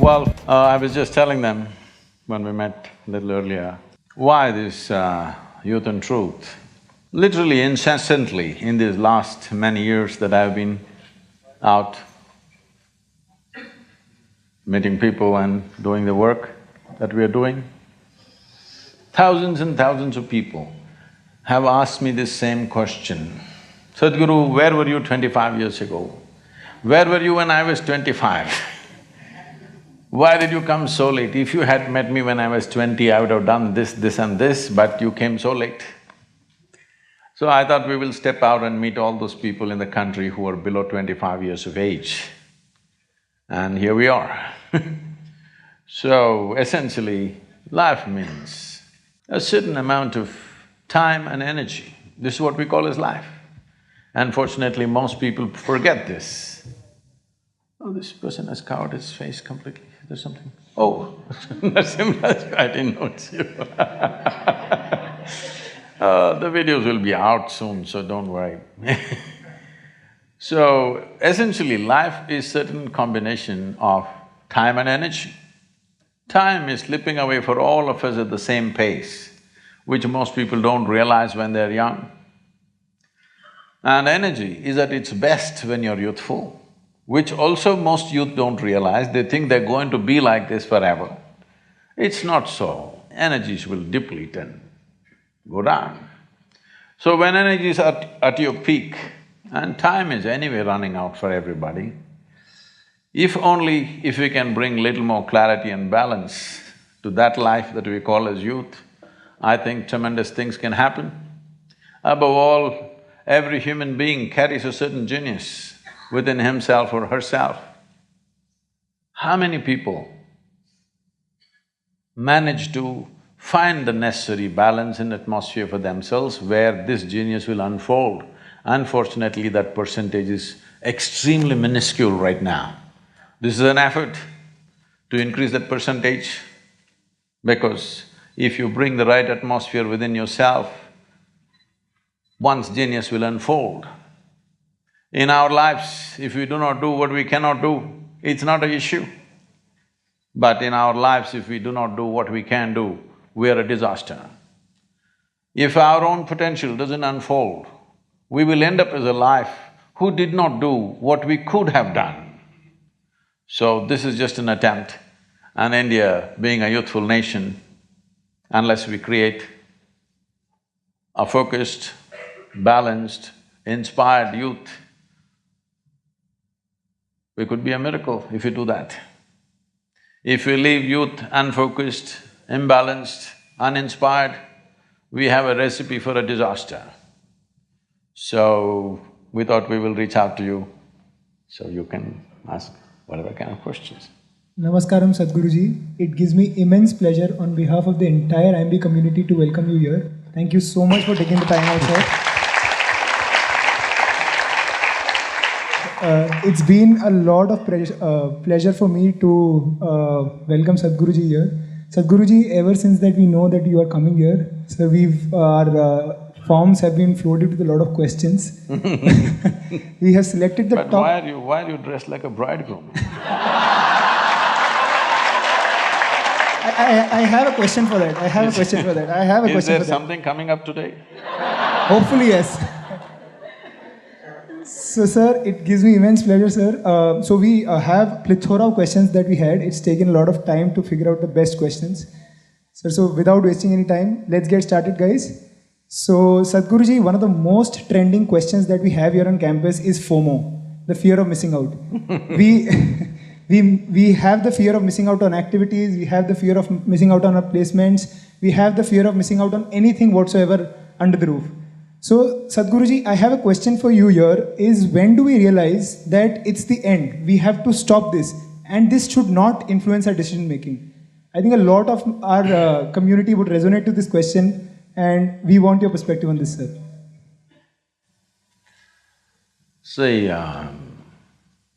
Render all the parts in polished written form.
I was just telling them when we met a little earlier, why this Youth and Truth? Literally incessantly in these last many years that I've been out meeting people and doing the work that we are doing, thousands and thousands of people have asked me this same question. Sadhguru, where were you 25 years ago? Where were you when I was 25? Why did you come so late? If you had met me when I was 20, I would have done this, this and this, but you came so late. So I thought we will step out and meet all those people in the country who are below 25 years of age. And here we are. So essentially, life means a certain amount of time and energy. This is what we call as life. Unfortunately, most people forget this. Oh, this person has covered his face completely. There's something… Oh, I didn't notice you. The videos will be out soon, so don't worry. So, essentially, life is certain combination of time and energy. Time is slipping away for all of us at the same pace, which most people don't realize when they're young. And energy is at its best when you're youthful, which also most youth don't realize. They think they're going to be like this forever. It's not so. Energies will deplete and go down. So when energy is at your peak, and time is anyway running out for everybody, if we can bring little more clarity and balance to that life that we call as youth, I think tremendous things can happen. Above all, every human being carries a certain genius within himself or herself. How many people manage to find the necessary balance and atmosphere for themselves where this genius will unfold? Unfortunately, that percentage is extremely minuscule right now. This is an effort to increase that percentage, because if you bring the right atmosphere within yourself, one's genius will unfold. In our lives, if we do not do what we cannot do, it's not an issue. But in our lives, if we do not do what we can do, we are a disaster. If our own potential doesn't unfold, we will end up as a life who did not do what we could have done. So this is just an attempt, and India being a youthful nation, unless we create a focused, balanced, inspired youth, we could be a miracle if we do that. If we leave youth unfocused, imbalanced, uninspired, we have a recipe for a disaster. So, we thought we will reach out to you, so you can ask whatever kind of questions. Namaskaram Sadhguruji. It gives me immense pleasure on behalf of the entire IIM community to welcome you here. Thank you so much for taking the time out, sir. It's been a lot of pleasure for me to welcome Sadhguruji here. Sadhguruji, ever since that we know that you are coming here, so our forms have been floated with a lot of questions. We have selected the but top… why are you dressed like a bridegroom? I have a question for that. Is there something coming up today? Hopefully, yes. So, sir, it gives me immense pleasure, sir. So we have plethora of questions that we had. It's taken a lot of time to figure out the best questions. Sir, so without wasting any time, let's get started, guys. So, Sadhguruji, one of the most trending questions that we have here on campus is FOMO, the fear of missing out. We have the fear of missing out on activities, we have the fear of missing out on our placements, we have the fear of missing out on anything whatsoever under the roof. So, Sadhguruji, I have a question for you here, is when do we realize that it's the end? We have to stop this, and this should not influence our decision making. I think a lot of our community would resonate to this question, and we want your perspective on this, sir. See,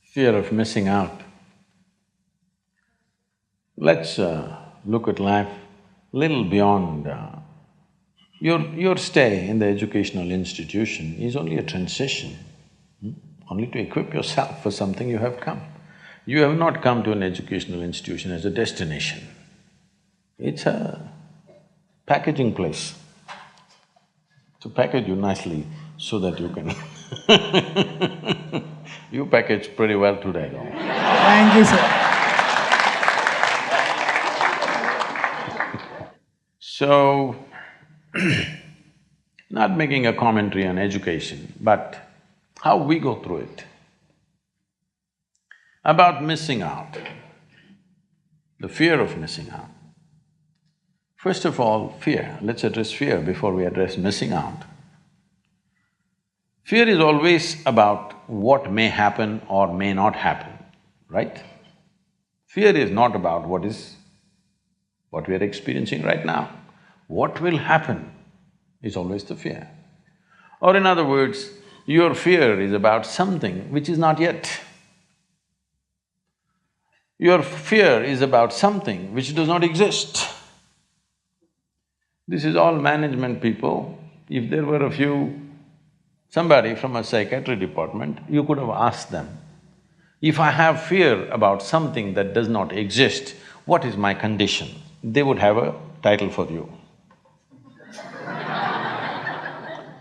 fear of missing out. Let's look at life little beyond… Your stay in the educational institution is only a transition, only to equip yourself for something you have come. You have not come to an educational institution as a destination. It's a packaging place to package you nicely so that you can You packaged pretty well today, though. Thank you, sir. So, not making a commentary on education, but how we go through it. About missing out, the fear of missing out. First of all, fear. Let's address fear before we address missing out. Fear is always about what may happen or may not happen, right? Fear is not about what we are experiencing right now. What will happen is always the fear. Or in other words, your fear is about something which is not yet. Your fear is about something which does not exist. This is all management people. If there were somebody from a psychiatry department, you could have asked them, if I have fear about something that does not exist, what is my condition? They would have a title for you.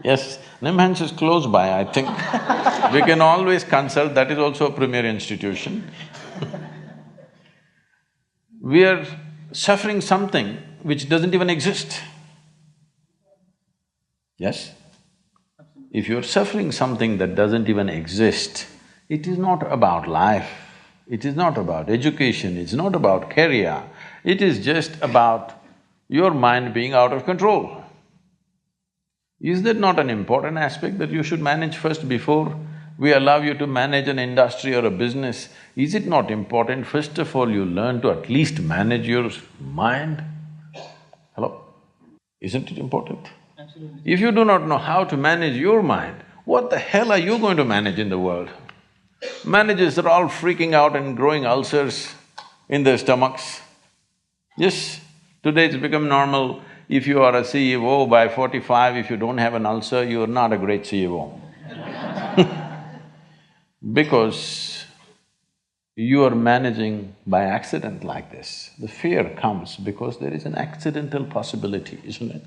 Yes, NIMHANS is close by, I think. We can always consult, that is also a premier institution. We are suffering something which doesn't even exist. Yes? If you're suffering something that doesn't even exist, it is not about life, it is not about education, it's not about career, it is just about your mind being out of control. Is that not an important aspect that you should manage first before we allow you to manage an industry or a business? Is it not important, first of all, you learn to at least manage your mind? Hello? Isn't it important? Absolutely. If you do not know how to manage your mind, what the hell are you going to manage in the world? Managers are all freaking out and growing ulcers in their stomachs. Yes, today it's become normal. If you are a CEO by 45, if you don't have an ulcer, you are not a great CEO. Because you are managing by accident like this. The fear comes because there is an accidental possibility, isn't it?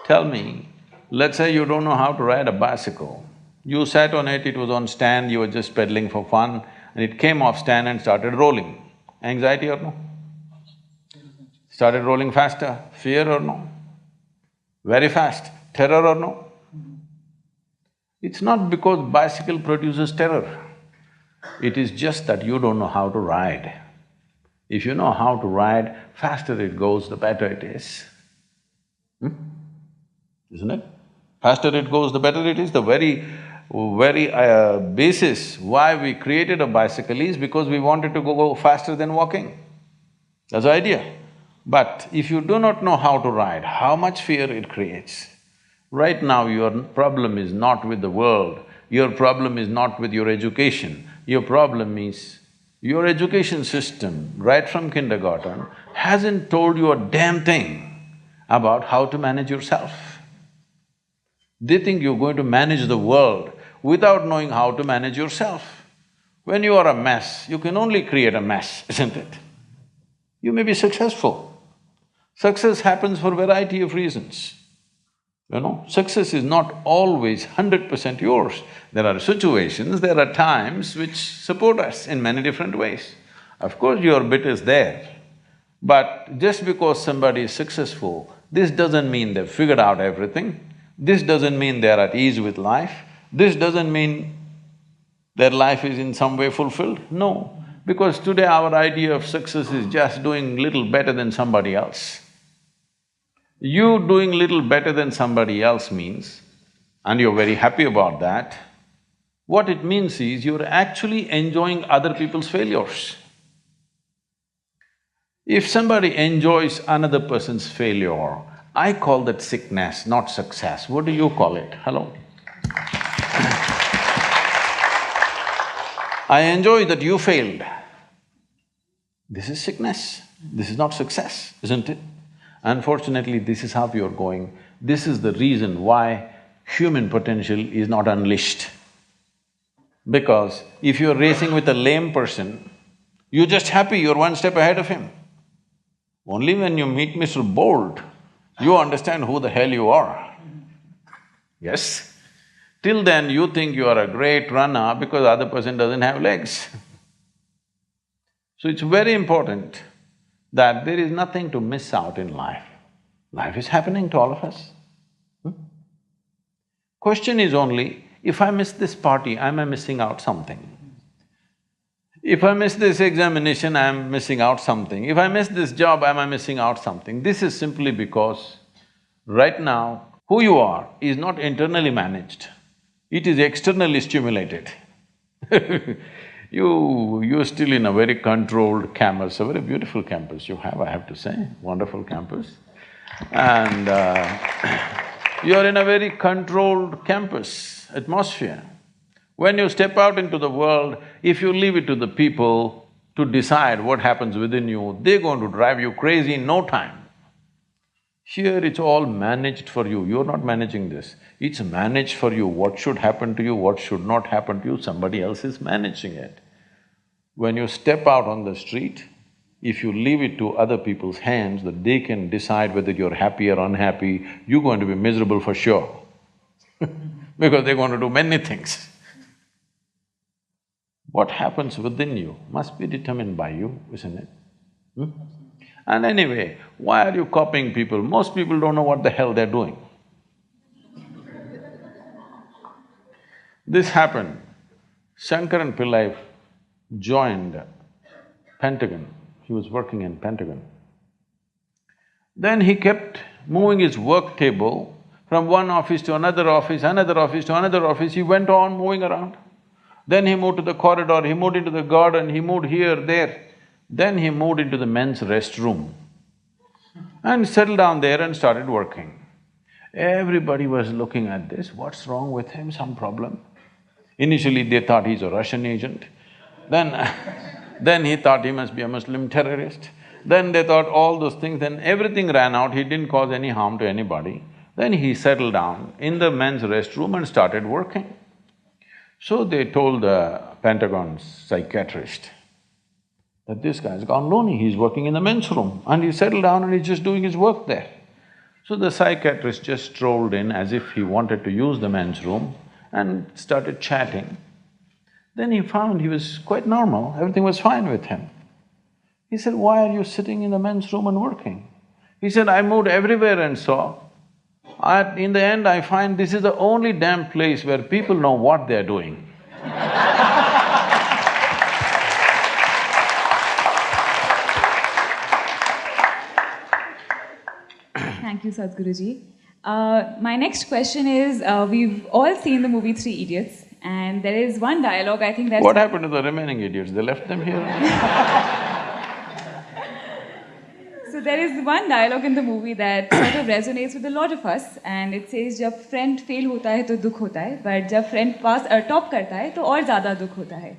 Tell me, let's say you don't know how to ride a bicycle. You sat on it, it was on stand, you were just pedaling for fun, and it came off stand and started rolling. Anxiety or no? Started rolling faster, fear or no? Very fast, terror or no? It's not because bicycle produces terror, it is just that you don't know how to ride. If you know how to ride, faster it goes, the better it is. Isn't it? Faster it goes, the better it is. The very basis why we created a bicycle is because we wanted to go faster than walking. That's the idea. But if you do not know how to ride, how much fear it creates. Right now your problem is not with the world, your problem is not with your education, your problem is your education system, right from kindergarten, hasn't told you a damn thing about how to manage yourself. They think you're going to manage the world without knowing how to manage yourself. When you are a mess, you can only create a mess, isn't it? You may be successful. Success happens for a variety of reasons. You know, success is not always 100% yours. There are situations, there are times which support us in many different ways. Of course, your bit is there, but just because somebody is successful, this doesn't mean they've figured out everything. This doesn't mean they're at ease with life. This doesn't mean their life is in some way fulfilled. No, because today our idea of success is just doing little better than somebody else. You doing little better than somebody else means, and you're very happy about that, what it means is you're actually enjoying other people's failures. If somebody enjoys another person's failure, I call that sickness, not success. What do you call it? Hello? I enjoy that you failed. This is sickness, this is not success, isn't it? Unfortunately, this is how you're going. This is the reason why human potential is not unleashed. Because if you're racing with a lame person, you're just happy you're one step ahead of him. Only when you meet Mr. Bolt, you understand who the hell you are. Yes? Till then, you think you are a great runner because the other person doesn't have legs. So it's very important that there is nothing to miss out in life. Life is happening to all of us. Question is only, if I miss this party, am I missing out something? If I miss this examination, I am missing out something. If I miss this job, am I missing out something? This is simply because right now, who you are is not internally managed, it is externally stimulated. You're still in a very controlled campus, a very beautiful campus you have, I have to say, wonderful campus. And you're in a very controlled campus atmosphere. When you step out into the world, if you leave it to the people to decide what happens within you, they're going to drive you crazy in no time. Here it's all managed for you, you're not managing this. It's managed for you, what should happen to you, what should not happen to you, somebody else is managing it. When you step out on the street, if you leave it to other people's hands that they can decide whether you're happy or unhappy, you're going to be miserable for sure because they're going to do many things. What happens within you must be determined by you, isn't it? And anyway, why are you copying people? Most people don't know what the hell they're doing. This happened. Shankaran Pillai joined Pentagon, he was working in Pentagon. Then he kept moving his work table from one office to another office, another office to another office, he went on moving around. Then he moved to the corridor, he moved into the garden, he moved here, there. Then he moved into the men's restroom and settled down there and started working. Everybody was looking at this, what's wrong with him, some problem? Initially they thought he's a Russian agent, then he thought he must be a Muslim terrorist, then they thought all those things, then everything ran out, he didn't cause any harm to anybody. Then he settled down in the men's restroom and started working. So they told the Pentagon's psychiatrist that this guy's gone loony, he's working in the men's room and he settled down and he's just doing his work there. So the psychiatrist just strolled in as if he wanted to use the men's room and started chatting. Then he found he was quite normal, everything was fine with him. He said, "Why are you sitting in the men's room and working?" He said, "I moved everywhere and saw. In the end, I find this is the only damn place where people know what they're doing." Thank you, Sadhguruji. My next question is, we've all seen the movie Three Idiots, and there is one dialogue I think that's… What happened to the remaining idiots? They left them here? So there is one dialogue in the movie that sort of resonates with a lot of us, and it says, "जब friend fail होता है तो दुख होता है, but जब friend top करता है तो और ज़्यादा दुख होता है."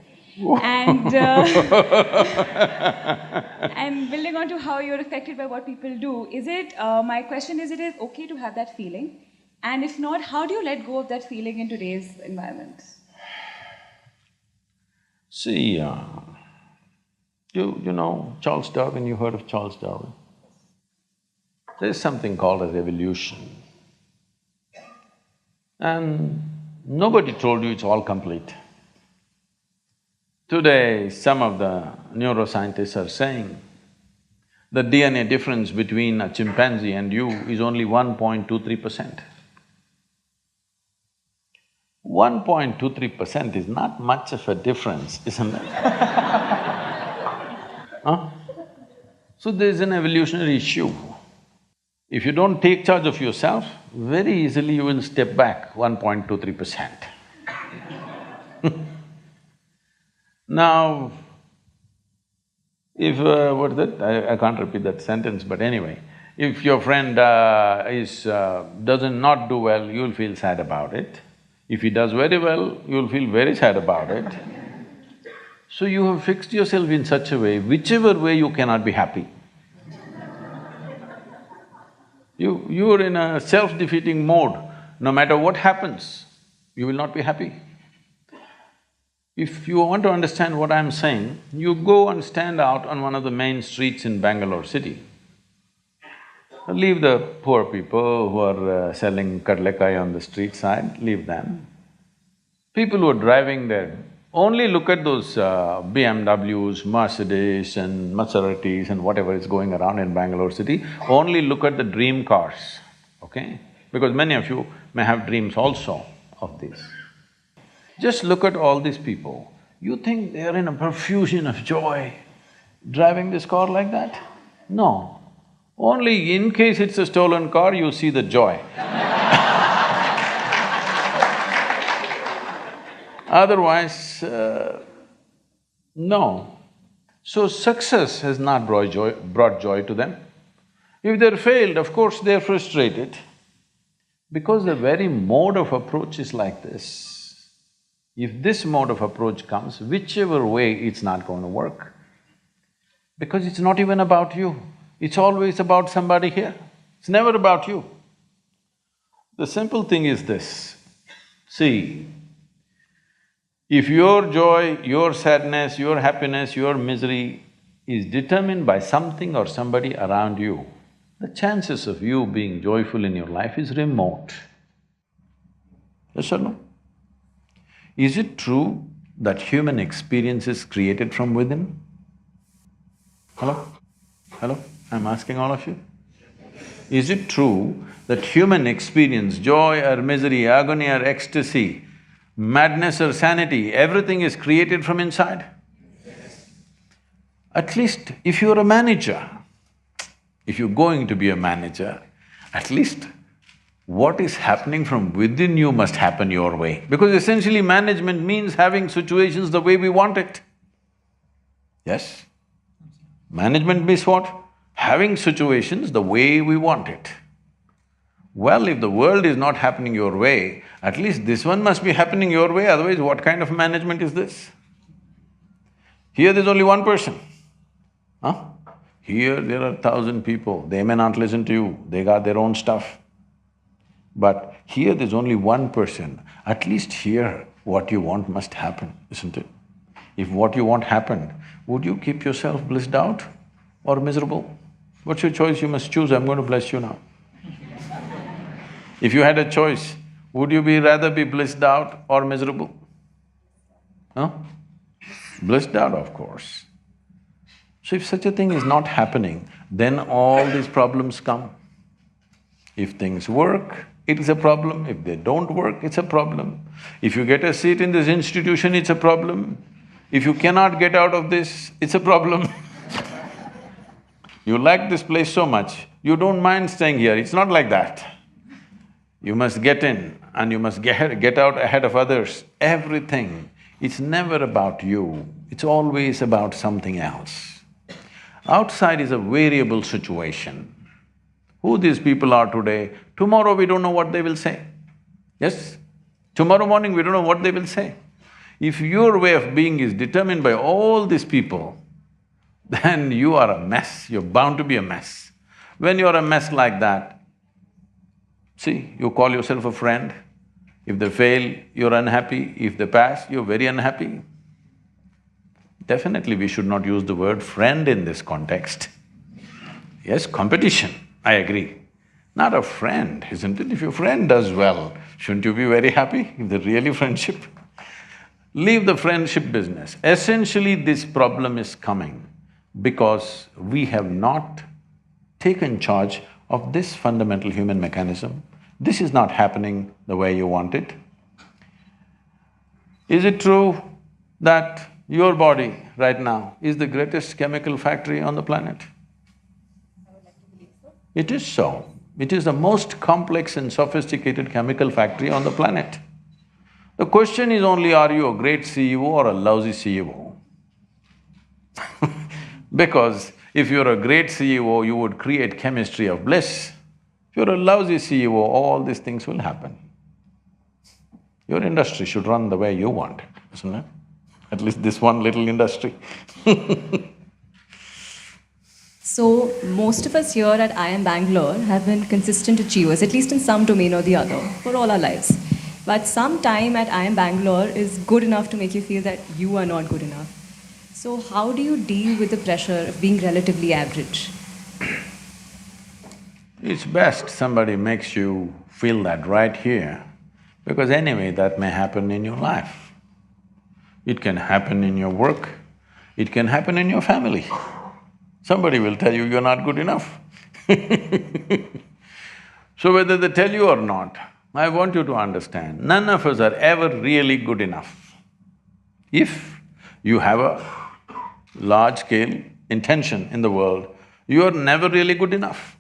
And building on to how you're affected by what people do, my question is, it is okay to have that feeling? And if not, how do you let go of that feeling in today's environment? See, you know Charles Darwin, you heard of Charles Darwin? There's something called as evolution. And nobody told you it's all complete. Today, some of the neuroscientists are saying the DNA difference between a chimpanzee and you is only 1.23%. 1.23% is not much of a difference, isn't it? Huh? So there's an evolutionary issue. If you don't take charge of yourself, very easily you will step back 1.23%. Now, if… what's that? I can't repeat that sentence, but anyway, if your friend doesn't not do well, you'll feel sad about it. If he does very well, you'll feel very sad about it. So you have fixed yourself in such a way, whichever way you cannot be happy. You're in a self-defeating mode. No matter what happens, you will not be happy. If you want to understand what I'm saying, you go and stand out on one of the main streets in Bangalore city. Leave the poor people who are selling kadlekai on the street side, leave them. People who are driving there, only look at those BMWs, Mercedes and Maseratis and whatever is going around in Bangalore city, only look at the dream cars, okay? Because many of you may have dreams also of this. Just look at all these people. You think they are in a profusion of joy driving this car like that? No. Only in case it's a stolen car, you see the joy. Otherwise, no. So success has not brought joy to them. If they're failed, of course they're frustrated. Because the very mode of approach is like this. If this mode of approach comes, whichever way, it's not going to work. Because it's not even about you, it's always about somebody here. It's never about you. The simple thing is this, see, if your joy, your sadness, your happiness, your misery is determined by something or somebody around you, the chances of you being joyful in your life is remote. Yes or no? Is it true that human experience is created from within? Hello? Hello? I'm asking all of you. Is it true that human experience, joy or misery, agony or ecstasy, madness or sanity, everything is created from inside? At least if you're a manager, if you're going to be a manager, at least what is happening from within you must happen your way. Because essentially management means having situations the way we want it. Yes? Management means what? Having situations the way we want it. Well, if the world is not happening your way, at least this one must be happening your way, otherwise what kind of management is this? Here there's only one person, huh? Here there are 1,000 people, they may not listen to you, they got their own stuff. But here there's only one person, at least here what you want must happen, isn't it? If what you want happened, would you keep yourself blissed out or miserable? What's your choice? You must choose, I'm going to bless you now. If you had a choice, would you rather be blissed out or miserable? Huh? Blissed out, of course. So if such a thing is not happening, then all these problems come. If things work, it is a problem. If they don't work, it's a problem. If you get a seat in this institution, it's a problem. If you cannot get out of this, it's a problem. You like this place so much, you don't mind staying here, it's not like that. You must get in and you must get out ahead of others. Everything, it's never about you, it's always about something else. Outside is a variable situation. Who these people are today, tomorrow we don't know what they will say. Yes? Tomorrow morning we don't know what they will say. If your way of being is determined by all these people, then you are a mess, you're bound to be a mess. When you're a mess like that, see, you call yourself a friend. If they fail, you're unhappy. If they pass, you're very unhappy. Definitely we should not use the word friend in this context. Yes, competition, I agree. Not a friend, isn't it? If your friend does well, shouldn't you be very happy if they're really friendship? Leave the friendship business. Essentially, this problem is coming because we have not taken charge of this fundamental human mechanism. This is not happening the way you want it. Is it true that your body right now is the greatest chemical factory on the planet? It is so. It is the most complex and sophisticated chemical factory on the planet. The question is only, are you a great CEO or a lousy CEO? Because if you're a great CEO, you would create chemistry of bliss. If you're a lousy CEO, all these things will happen. Your industry should run the way you want it, isn't it? At least this one little industry. So, most of us here at IIM Bangalore have been consistent achievers, at least in some domain or the other, for all our lives. But some time at IIM Bangalore is good enough to make you feel that you are not good enough. So how do you deal with the pressure of being relatively average? It's best somebody makes you feel that right here, because anyway that may happen in your life. It can happen in your work, it can happen in your family. Somebody will tell you you're not good enough. So whether they tell you or not, I want you to understand, none of us are ever really good enough. If you have a large-scale intention in the world, you are never really good enough.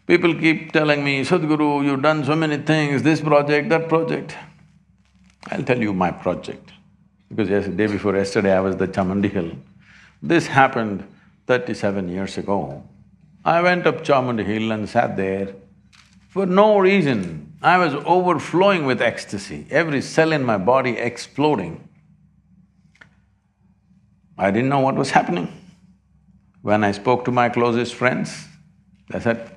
People keep telling me, Sadhguru, you've done so many things, this project, that project. I'll tell you my project, because day before yesterday I was at Chamundi Hill. This happened 37 years ago. I went up Chamundi Hill and sat there. For no reason, I was overflowing with ecstasy, every cell in my body exploding. I didn't know what was happening. When I spoke to my closest friends, they said,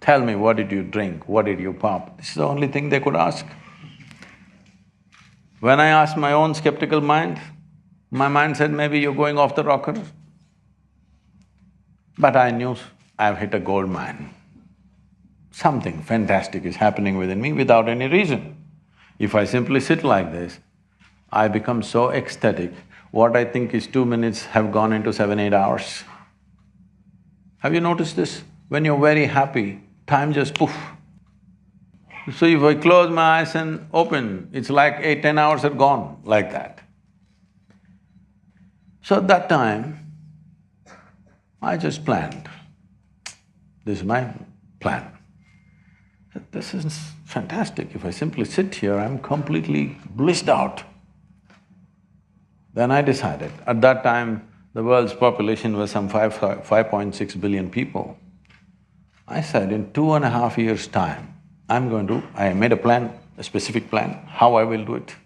tell me, what did you drink, what did you pop? This is the only thing they could ask. When I asked my own skeptical mind, my mind said, maybe you're going off the rocker. But I knew I've hit a gold mine. Something fantastic is happening within me without any reason. If I simply sit like this, I become so ecstatic, what I think is 2 minutes have gone into 7, 8 hours. Have you noticed this? When you're very happy, time just poof. So if I close my eyes and open, it's like 8, 10 hours are gone, like that. So at that time, I just planned, this is my plan. This is fantastic, if I simply sit here, I'm completely blissed out. Then I decided, at that time, the world's population was some 5.6 billion people. I said, in 2.5 years' time, I made a plan, a specific plan, how I will do it.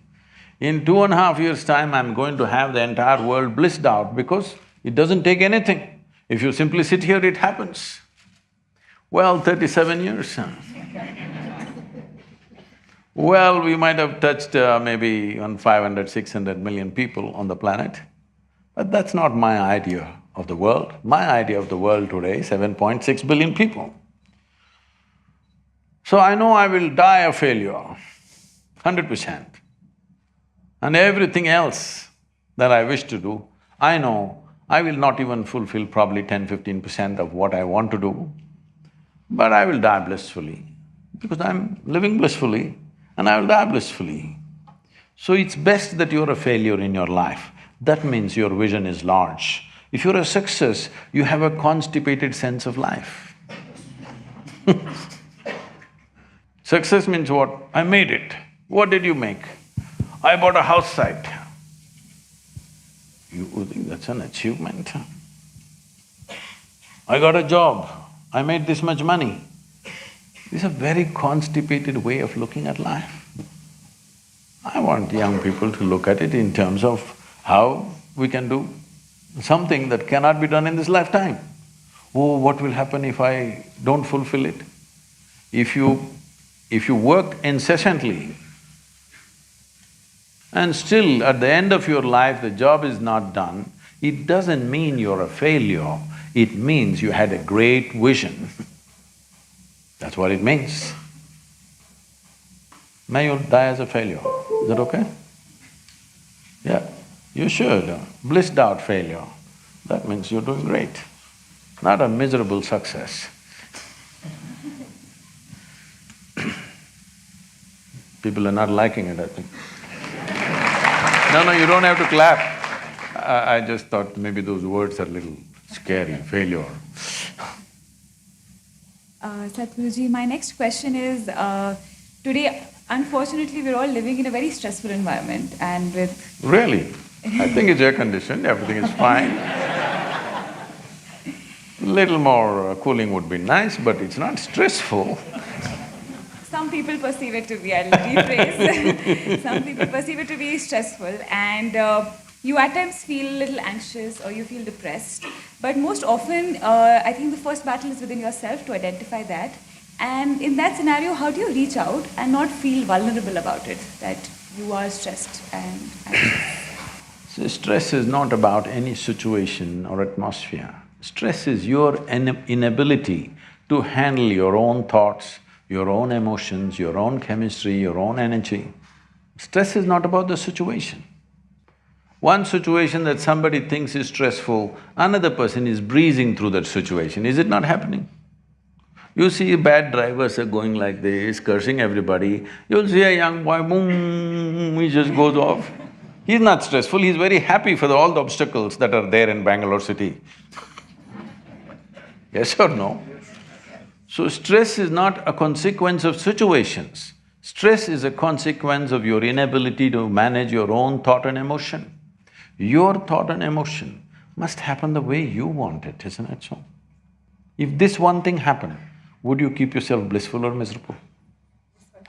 In 2.5 years' time, I'm going to have the entire world blissed out because it doesn't take anything. If you simply sit here, it happens. Well, 37 years, Well, we might have touched maybe on 500, 600 million people on the planet, but that's not my idea of the world. My idea of the world today is 7.6 billion people. So I know I will die a failure, 100%. And everything else that I wish to do, I know I will not even fulfill probably 10–15% of what I want to do, but I will die blissfully, because I'm living blissfully and I will die blissfully. So it's best that you're a failure in your life. That means your vision is large. If you're a success, you have a constipated sense of life. Success means what? I made it. What did you make? I bought a house site. You think that's an achievement? I got a job. I made this much money. This is a very constipated way of looking at life. I want young people to look at it in terms of how we can do something that cannot be done in this lifetime. Oh, what will happen if I don't fulfill it? If you worked incessantly and still at the end of your life the job is not done, it doesn't mean you're a failure, it means you had a great vision. That's what it means. May you die as a failure, is that okay? Yeah, you should. Blissed out failure, that means you're doing great, not a miserable success. People are not liking it, I think. No, you don't have to clap. I just thought maybe those words are a little scary, failure. Sadhguruji, my next question is, today, unfortunately, we're all living in a very stressful environment and with… Really? I think it's air-conditioned, everything is fine. Little more cooling would be nice, but it's not stressful. Some people perceive it to be, I'll rephrase. Some people perceive it to be stressful and you at times feel a little anxious or you feel depressed. But most often, I think the first battle is within yourself to identify that And in that scenario, how do you reach out and not feel vulnerable about it, that you are stressed and anxious? So stress is not about any situation or atmosphere. Stress is your inability to handle your own thoughts, your own emotions, your own chemistry, your own energy. Stress is not about the situation. One situation that somebody thinks is stressful, another person is breezing through that situation. Is it not happening? You see bad drivers are going like this, cursing everybody. You'll see a young boy, boom, he just goes off. He's not stressful, he's very happy for all the obstacles that are there in Bangalore city. Yes or no? So stress is not a consequence of situations. Stress is a consequence of your inability to manage your own thought and emotion. Your thought and emotion must happen the way you want it, isn't it so? If this one thing happened, would you keep yourself blissful or miserable?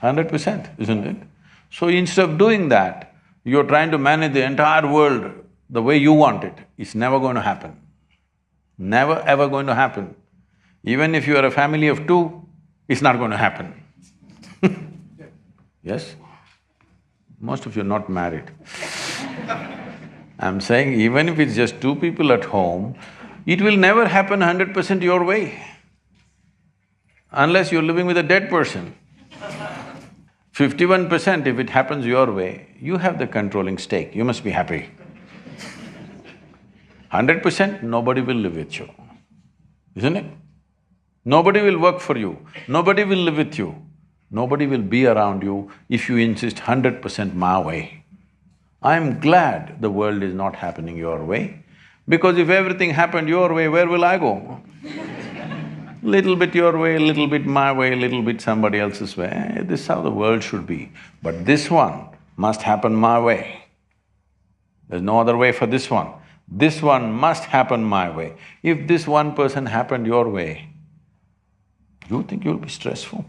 100%, isn't it? So instead of doing that, you're trying to manage the entire world the way you want it. It's never going to happen. Never ever going to happen. Even if you are a family of two, it's not going to happen. Yes? Most of you are not married. I'm saying even if it's just two people at home, it will never happen 100% your way, unless you're living with a dead person. 51% if it happens your way, you have the controlling stake, you must be happy. 100%, nobody will live with you, isn't it? Nobody will work for you, nobody will live with you, nobody will be around you if you insist 100% my way. I'm glad the world is not happening your way, because if everything happened your way, where will I go? Little bit your way, little bit my way, little bit somebody else's way, this is how the world should be. But this one must happen my way. There's no other way for this one. This one must happen my way. If this one person happened your way, you think you'll be stressful?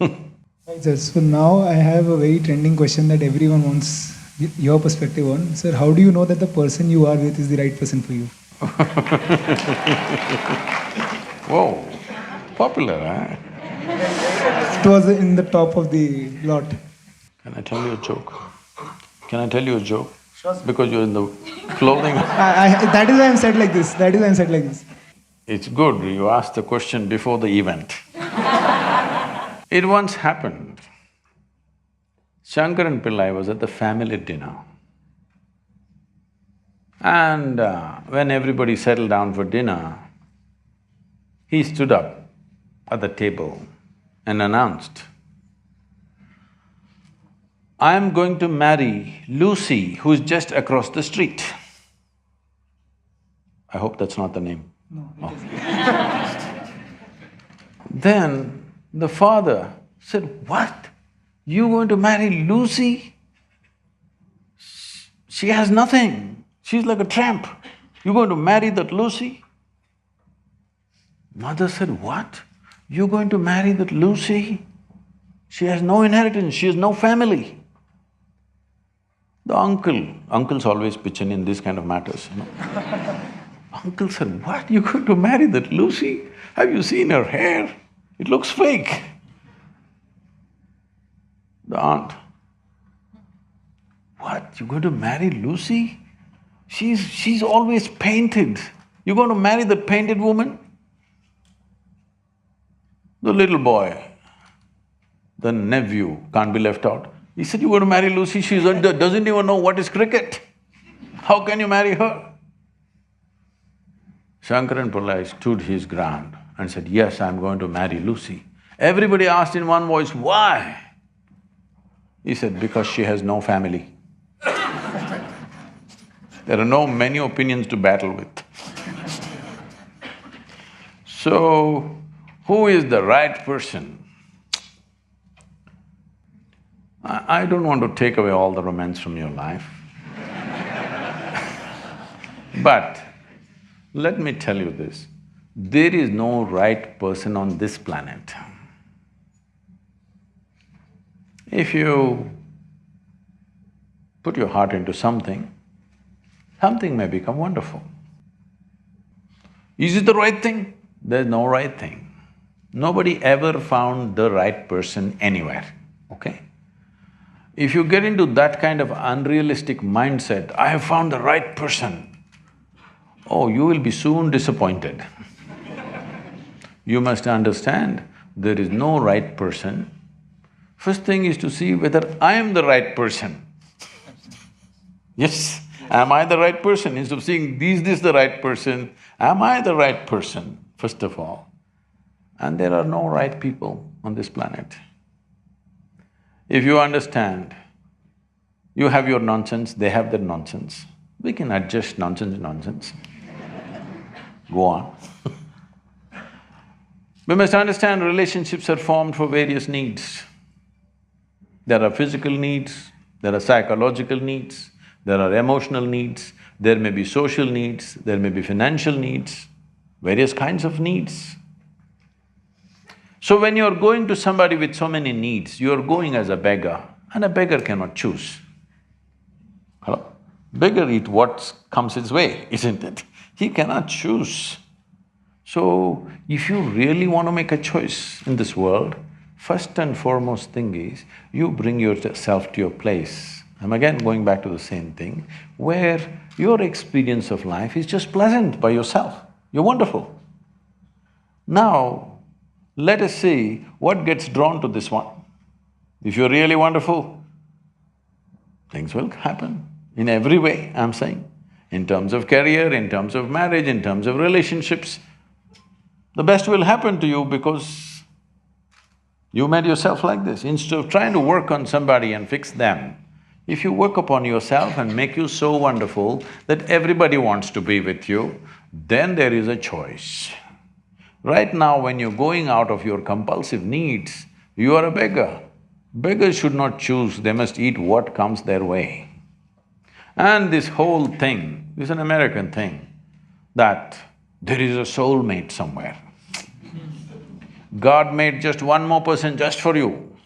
Right, sir. So now I have a very trending question that everyone wants your perspective on. Sir, how do you know that the person you are with is the right person for you? Whoa, popular, huh? It was in the top of the lot. Can I tell you a joke? Can I tell you a joke? Sure. Because you're in the clothing… That is why I'm said like this, that is why I'm said like this. It's good you asked the question before the event. It once happened, Shankaran Pillai was at the family dinner. And when everybody settled down for dinner, he stood up at the table and announced, "I am going to marry Lucy, who's just across the street." I hope that's not the name. No, Oh. Then the father said, "What? You going to marry Lucy? She has nothing, she's like a tramp. You're going to marry that Lucy?" Mother said, "What? You're going to marry that Lucy? She has no inheritance, she has no family." The uncles always pitch in these kind of matters, you know. Uncle said, "What? You're going to marry that Lucy? Have you seen her hair? It looks fake." The aunt, "What? You're going to marry Lucy? She's always painted. You're going to marry the painted woman?" The little boy, the nephew, can't be left out. He said, "You're going to marry Lucy, she doesn't even know what is cricket. How can you marry her?" Shankaran Pillai stood his ground and said, "Yes, I'm going to marry Lucy." Everybody asked in one voice, "Why?" He said, "Because she has no family." There are no many opinions to battle with. So, who is the right person? I don't want to take away all the romance from your life. But let me tell you this, there is no right person on this planet. If you put your heart into something, something may become wonderful. Is it the right thing? There's no right thing. Nobody ever found the right person anywhere, okay? If you get into that kind of unrealistic mindset, I have found the right person, oh, you will be soon disappointed. You must understand, there is no right person. First thing is to see whether I am the right person. Yes, am I the right person? Instead of seeing, is this the right person? Am I the right person, first of all? And there are no right people on this planet. If you understand, you have your nonsense, they have their nonsense, we can adjust nonsense. Go on. We must understand relationships are formed for various needs. There are physical needs, there are psychological needs, there are emotional needs, there may be social needs, there may be financial needs, various kinds of needs. So when you're going to somebody with so many needs, you're going as a beggar, and a beggar cannot choose. Hello? Beggar eat what comes his way, isn't it? He cannot choose. So, if you really want to make a choice in this world, first and foremost thing is, you bring yourself to your place. I'm again going back to the same thing, where your experience of life is just pleasant by yourself. You're wonderful. Now, let us see what gets drawn to this one. If you're really wonderful, things will happen in every way, I'm saying. In terms of career, in terms of marriage, in terms of relationships, the best will happen to you because you made yourself like this. Instead of trying to work on somebody and fix them, if you work upon yourself and make you so wonderful that everybody wants to be with you, then there is a choice. Right now, when you're going out of your compulsive needs, you are a beggar. Beggars should not choose, they must eat what comes their way. And this whole thing is an American thing, that there is a soulmate somewhere. God made just one more person just for you.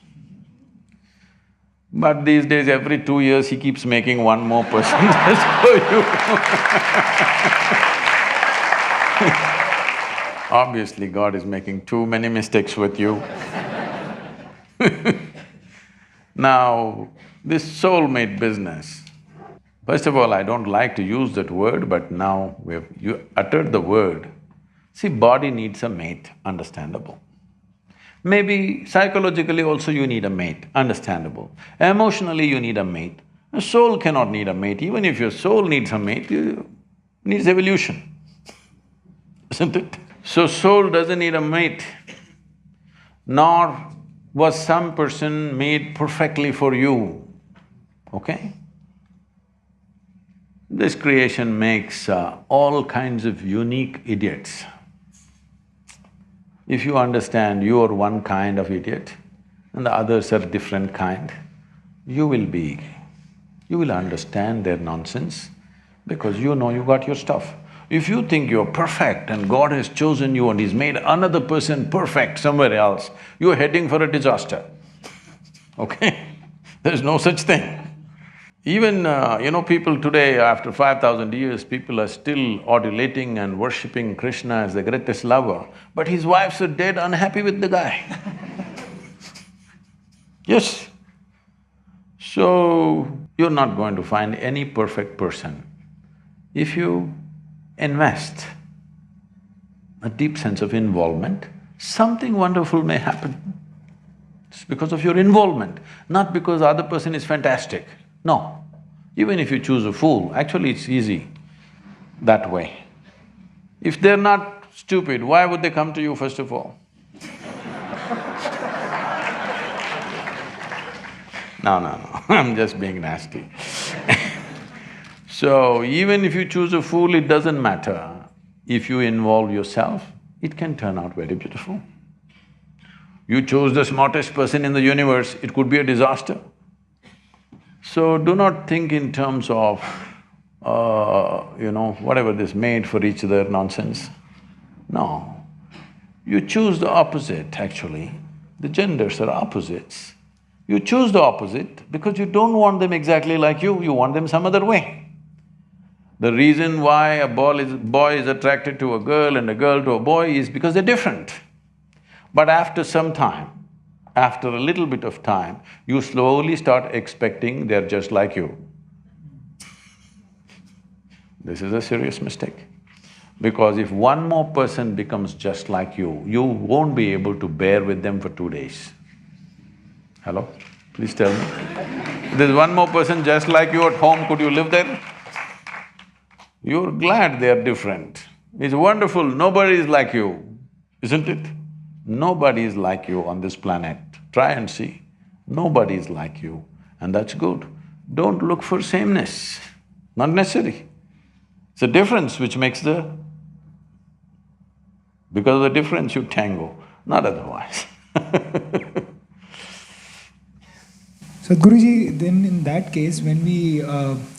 But these days, every 2 years, he keeps making one more person just for you. Obviously, God is making too many mistakes with you. Now, this soulmate business, first of all, I don't like to use that word, but now you uttered the word. See, body needs a mate, understandable. Maybe psychologically also you need a mate, understandable. Emotionally you need a mate. A soul cannot need a mate. Even if your soul needs a mate, it needs evolution, isn't it? So soul doesn't need a mate, nor was some person made perfectly for you, okay? This creation makes all kinds of unique idiots. If you understand you are one kind of idiot and the others are different kind, you will understand their nonsense because you know you got your stuff. If you think you're perfect and God has chosen you and He's made another person perfect somewhere else, you're heading for a disaster, okay? There's no such thing. Even, people today, after 5,000 years, people are still adulating and worshipping Krishna as the greatest lover, but his wives are dead unhappy with the guy. Yes. So, you're not going to find any perfect person. If you invest a deep sense of involvement, something wonderful may happen. It's because of your involvement, not because the other person is fantastic. No. Even if you choose a fool, actually it's easy that way. If they're not stupid, why would they come to you first of all? No, I'm just being nasty. So, even if you choose a fool, it doesn't matter. If you involve yourself, it can turn out very beautiful. You chose the smartest person in the universe, it could be a disaster. So do not think in terms of, whatever this made for each other nonsense. No. You choose the opposite, actually. The genders are opposites. You choose the opposite because you don't want them exactly like you want them some other way. The reason why a boy is attracted to a girl and a girl to a boy is because they're different. But after some time, after a little bit of time, you slowly start expecting they're just like you. This is a serious mistake. Because if one more person becomes just like you won't be able to bear with them for 2 days. Hello? Please tell me. If there's one more person just like you at home, could you live there? You're glad they're different. It's wonderful, nobody is like you, isn't it? Nobody is like you on this planet. Try and see. Nobody is like you, and that's good. Don't look for sameness, not necessary. It's a difference which makes the… Because of the difference you tango, not otherwise. Sadhguruji, then in that case, when we…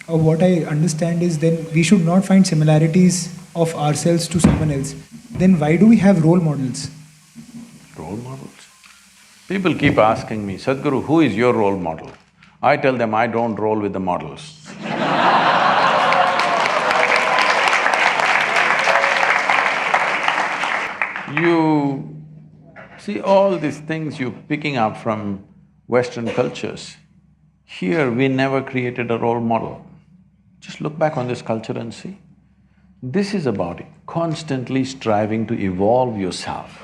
what I understand is then we should not find similarities of ourselves to someone else. Then why do we have role models? Role models? People keep asking me, Sadhguru, who is your role model? I tell them, I don't roll with the models. You see all these things you're picking up from Western cultures. Here we never created a role model. Just look back on this culture and see. This is about constantly striving to evolve yourself.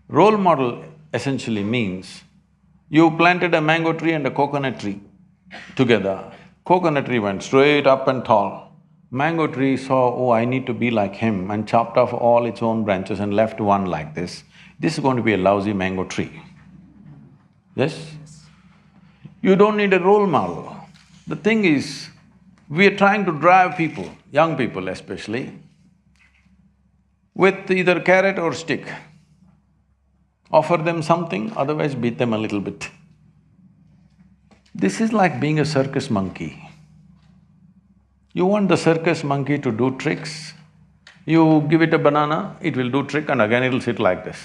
Role model essentially means you planted a mango tree and a coconut tree together. Coconut tree went straight up and tall. Mango tree saw, oh, I need to be like him, and chopped off all its own branches and left one like this. This is going to be a lousy mango tree. Yes? You don't need a role model. The thing is, we are trying to drive people, young people especially, with either carrot or stick. Offer them something, otherwise beat them a little bit. This is like being a circus monkey. You want the circus monkey to do tricks, you give it a banana, it will do trick and again it'll sit like this.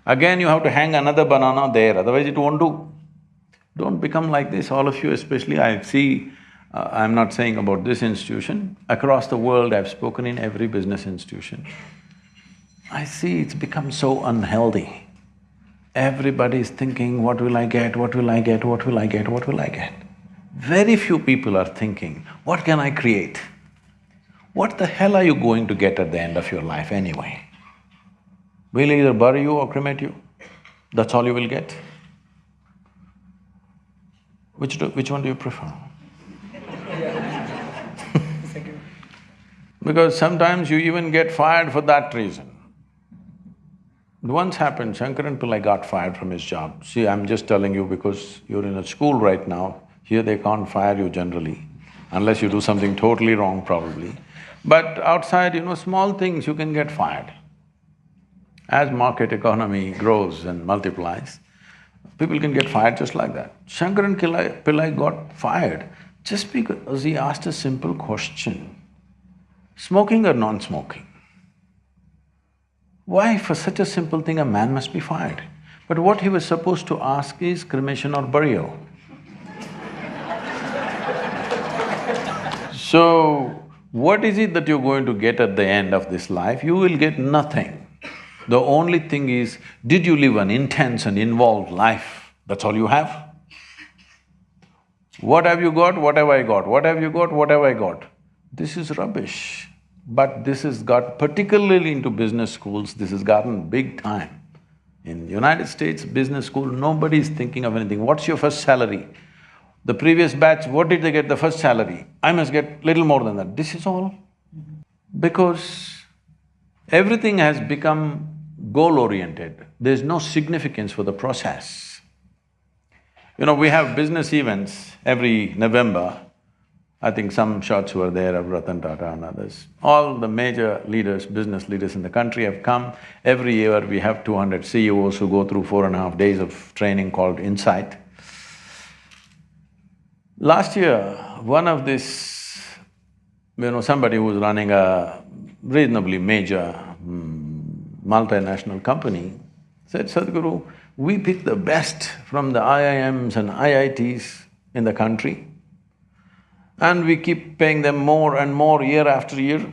Again you have to hang another banana there, otherwise it won't do. Don't become like this, all of you especially. I see, I'm not saying about this institution, across the world I've spoken in every business institution. I see it's become so unhealthy. Everybody is thinking, what will I get, what will I get, what will I get, what will I get? Very few people are thinking, what can I create? What the hell are you going to get at the end of your life anyway? We'll either bury you or cremate you, that's all you will get. Which one do you prefer? Because sometimes you even get fired for that reason. Once happened, Shankaran Pillai got fired from his job. See, I'm just telling you because you're in a school right now, here they can't fire you generally, unless you do something totally wrong probably. But outside, small things you can get fired. As market economy grows and multiplies, people can get fired just like that. Shankaran Pillai got fired just because he asked a simple question, smoking or non-smoking? Why for such a simple thing a man must be fired? But what he was supposed to ask is cremation or burial. So, what is it that you're going to get at the end of this life? You will get nothing. The only thing is, did you live an intense and involved life? That's all you have. What have you got? What have I got? What have you got? What have I got? This is rubbish. But this has got, particularly into business schools, this has gotten big time. In United States, business school, nobody is thinking of anything. What's your first salary? The previous batch, what did they get the first salary? I must get little more than that. This is all. Because everything has become goal-oriented. There's no significance for the process. We have business events every November. I think some shots were there of Ratan Tata and others. All the major leaders, business leaders in the country have come. Every year we have 200 CEOs who go through 4.5 days of training called Insight. Last year, one of this, somebody who was running a reasonably major multinational company said, Sadhguru, we pick the best from the IIMs and IITs in the country, and we keep paying them more and more year after year.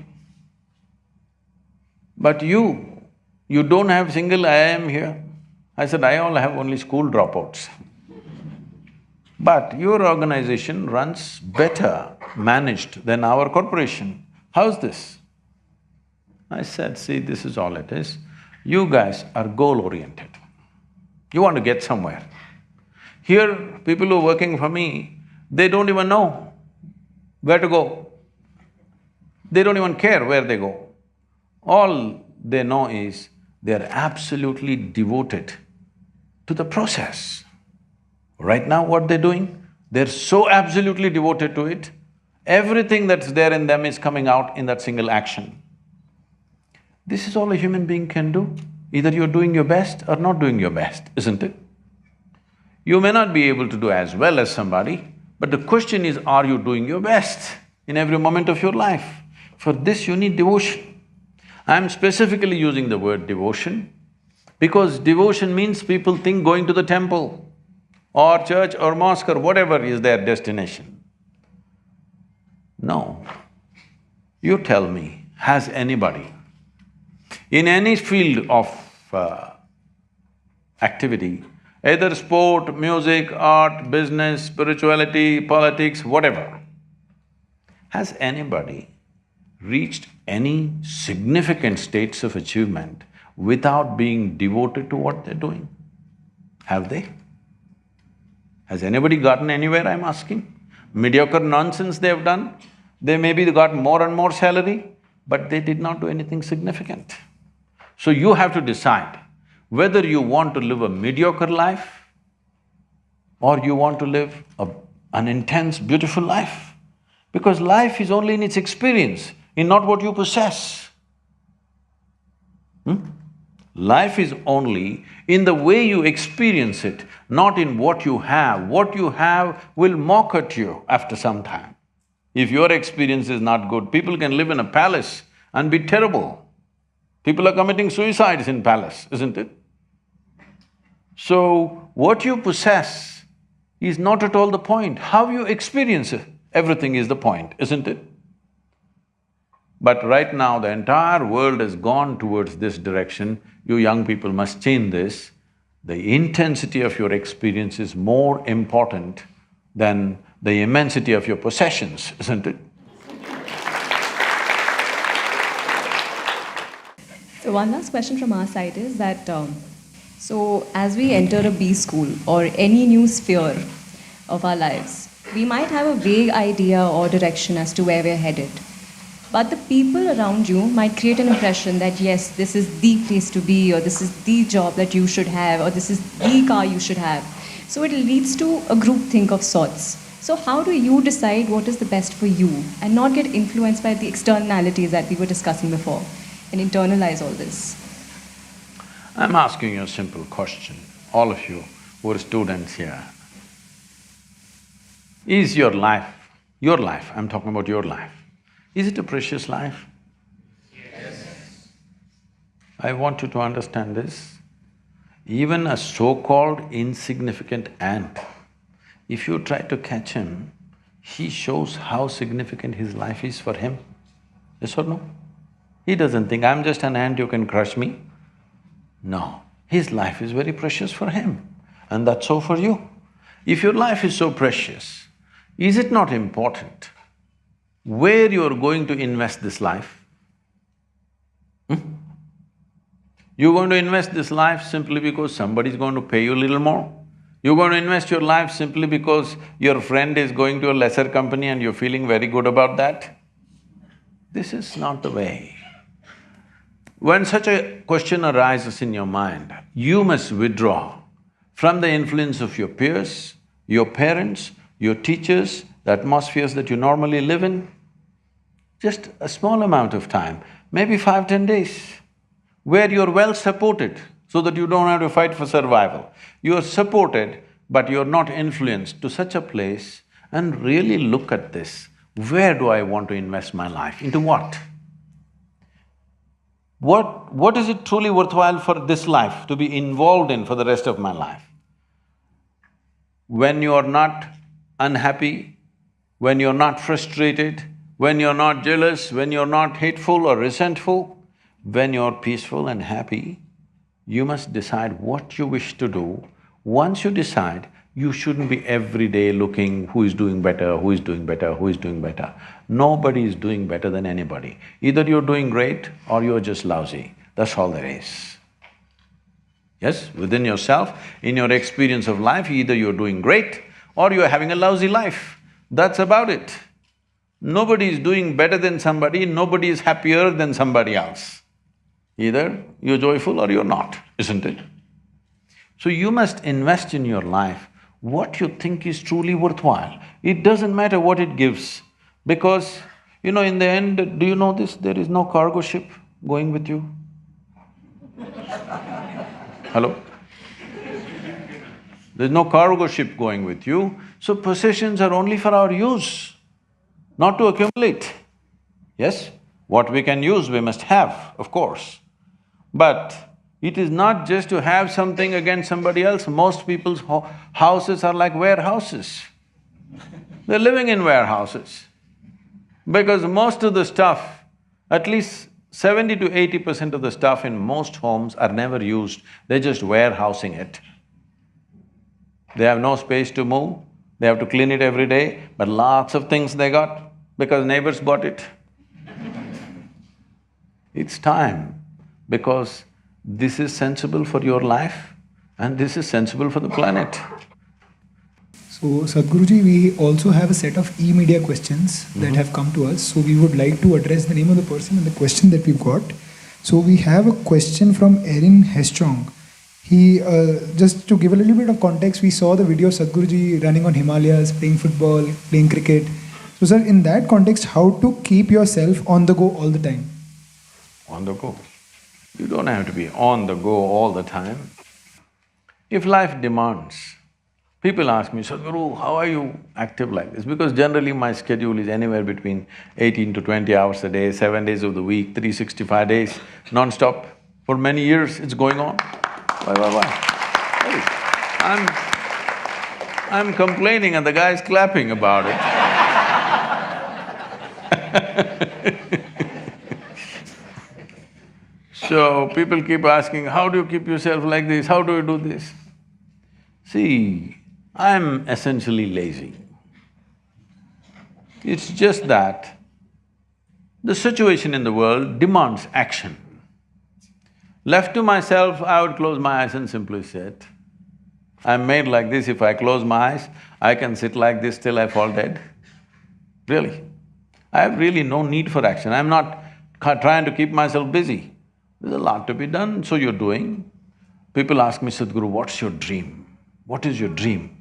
But you don't have single IIM here. I said, I all have only school dropouts. But your organization runs better managed than our corporation. How's this? I said, see, this is all it is. You guys are goal-oriented. You want to get somewhere. Here, people who are working for me, they don't even know where to go. They don't even care where they go. All they know is they're absolutely devoted to the process. Right now, what they're doing, they're so absolutely devoted to it, everything that's there in them is coming out in that single action. This is all a human being can do. Either you're doing your best or not doing your best, isn't it? You may not be able to do as well as somebody, but the question is, are you doing your best in every moment of your life? For this, you need devotion. I'm specifically using the word devotion because devotion means people think going to the temple or church or mosque or whatever is their destination. No. You tell me, has anybody in any field of activity, either sport, music, art, business, spirituality, politics, whatever, has anybody reached any significant states of achievement without being devoted to what they're doing? Have they? Has anybody gotten anywhere, I'm asking? Mediocre nonsense they've done, they maybe got more and more salary, but they did not do anything significant. So you have to decide whether you want to live a mediocre life or you want to live an intense, beautiful life. Because life is only in its experience, in not what you possess. Life is only in the way you experience it, not in what you have. What you have will mock at you after some time. If your experience is not good, people can live in a palace and be terrible. People are committing suicides in palace, isn't it? So, what you possess is not at all the point. How you experience it, everything is the point, isn't it? But right now, the entire world has gone towards this direction. You young people must change this. The intensity of your experience is more important than the immensity of your possessions, isn't it? So one last question from our side is that, so as we enter a B school or any new sphere of our lives, we might have a vague idea or direction as to where we're headed. But the people around you might create an impression that yes, this is the place to be, or this is the job that you should have, or this is the car you should have. So it leads to a groupthink of sorts. So how do you decide what is the best for you and not get influenced by the externalities that we were discussing before and internalize all this? I'm asking you a simple question, all of you who are students here. Is your life, I'm talking about your life, is it a precious life? Yes. I want you to understand this. Even a so-called insignificant ant, if you try to catch him, he shows how significant his life is for him. Yes or no? He doesn't think, I'm just an ant, you can crush me. No, his life is very precious for him, and that's so for you. If your life is so precious, is it not important where you're going to invest this life? You're going to invest this life simply because somebody's going to pay you a little more? You're going to invest your life simply because your friend is going to a lesser company and you're feeling very good about that? This is not the way. When such a question arises in your mind, you must withdraw from the influence of your peers, your parents, your teachers, the atmospheres that you normally live in. Just a small amount of time, maybe 5–10 days, where you're well supported so that you don't have to fight for survival. You're supported, but you're not influenced, to such a place and really look at this. Where do I want to invest my life? Into what? What is it truly worthwhile for this life to be involved in for the rest of my life? When you are not unhappy when you're not frustrated, when you're not jealous, when you're not hateful or resentful, when you're peaceful and happy, you must decide what you wish to do. Once you decide, you shouldn't be every day looking who is doing better, who is doing better, who is doing better. Nobody is doing better than anybody. Either you're doing great or you're just lousy, that's all there is. Yes, within yourself, in your experience of life, either you're doing great or you're having a lousy life. That's about it. Nobody is doing better than somebody, nobody is happier than somebody else. Either you're joyful or you're not, isn't it? So you must invest in your life what you think is truly worthwhile. It doesn't matter what it gives, because, in the end, do you know this? There is no cargo ship going with you. Hello? There's no cargo ship going with you, so possessions are only for our use, not to accumulate. Yes, what we can use, we must have, of course. But it is not just to have something against somebody else. Most people's houses are like warehouses. They're living in warehouses. Because most of the stuff, at least 70 to 80% of the stuff in most homes are never used, they're just warehousing it. They have no space to move, they have to clean it every day, but lots of things they got because neighbors bought it. It's time, because this is sensible for your life and this is sensible for the planet. So, Sadhguruji, we also have a set of e-media questions that have come to us. So, we would like to address the name of the person and the question that we've got. So, we have a question from Erin Hestrong. He, just to give a little bit of context, we saw the video of Sadhguruji running on Himalayas, playing football, playing cricket. So, sir, in that context, how to keep yourself on the go all the time? On the go. You don't have to be on the go all the time. If life demands, people ask me, Sadhguru, how are you active like this? Because generally my schedule is anywhere between 18 to 20 hours a day, 7 days of the week, 365 days, non-stop. For many years it's going on. Why? I'm complaining and the guy's clapping about it. So people keep asking, how do you keep yourself like this, how do you do this? See, I'm essentially lazy. It's just that the situation in the world demands action. Left to myself, I would close my eyes and simply sit. I'm made like this, if I close my eyes, I can sit like this till I fall dead. Really. I have really no need for action, I'm not trying to keep myself busy. There's a lot to be done, so you're doing. People ask me, Sadhguru, what's your dream? What is your dream?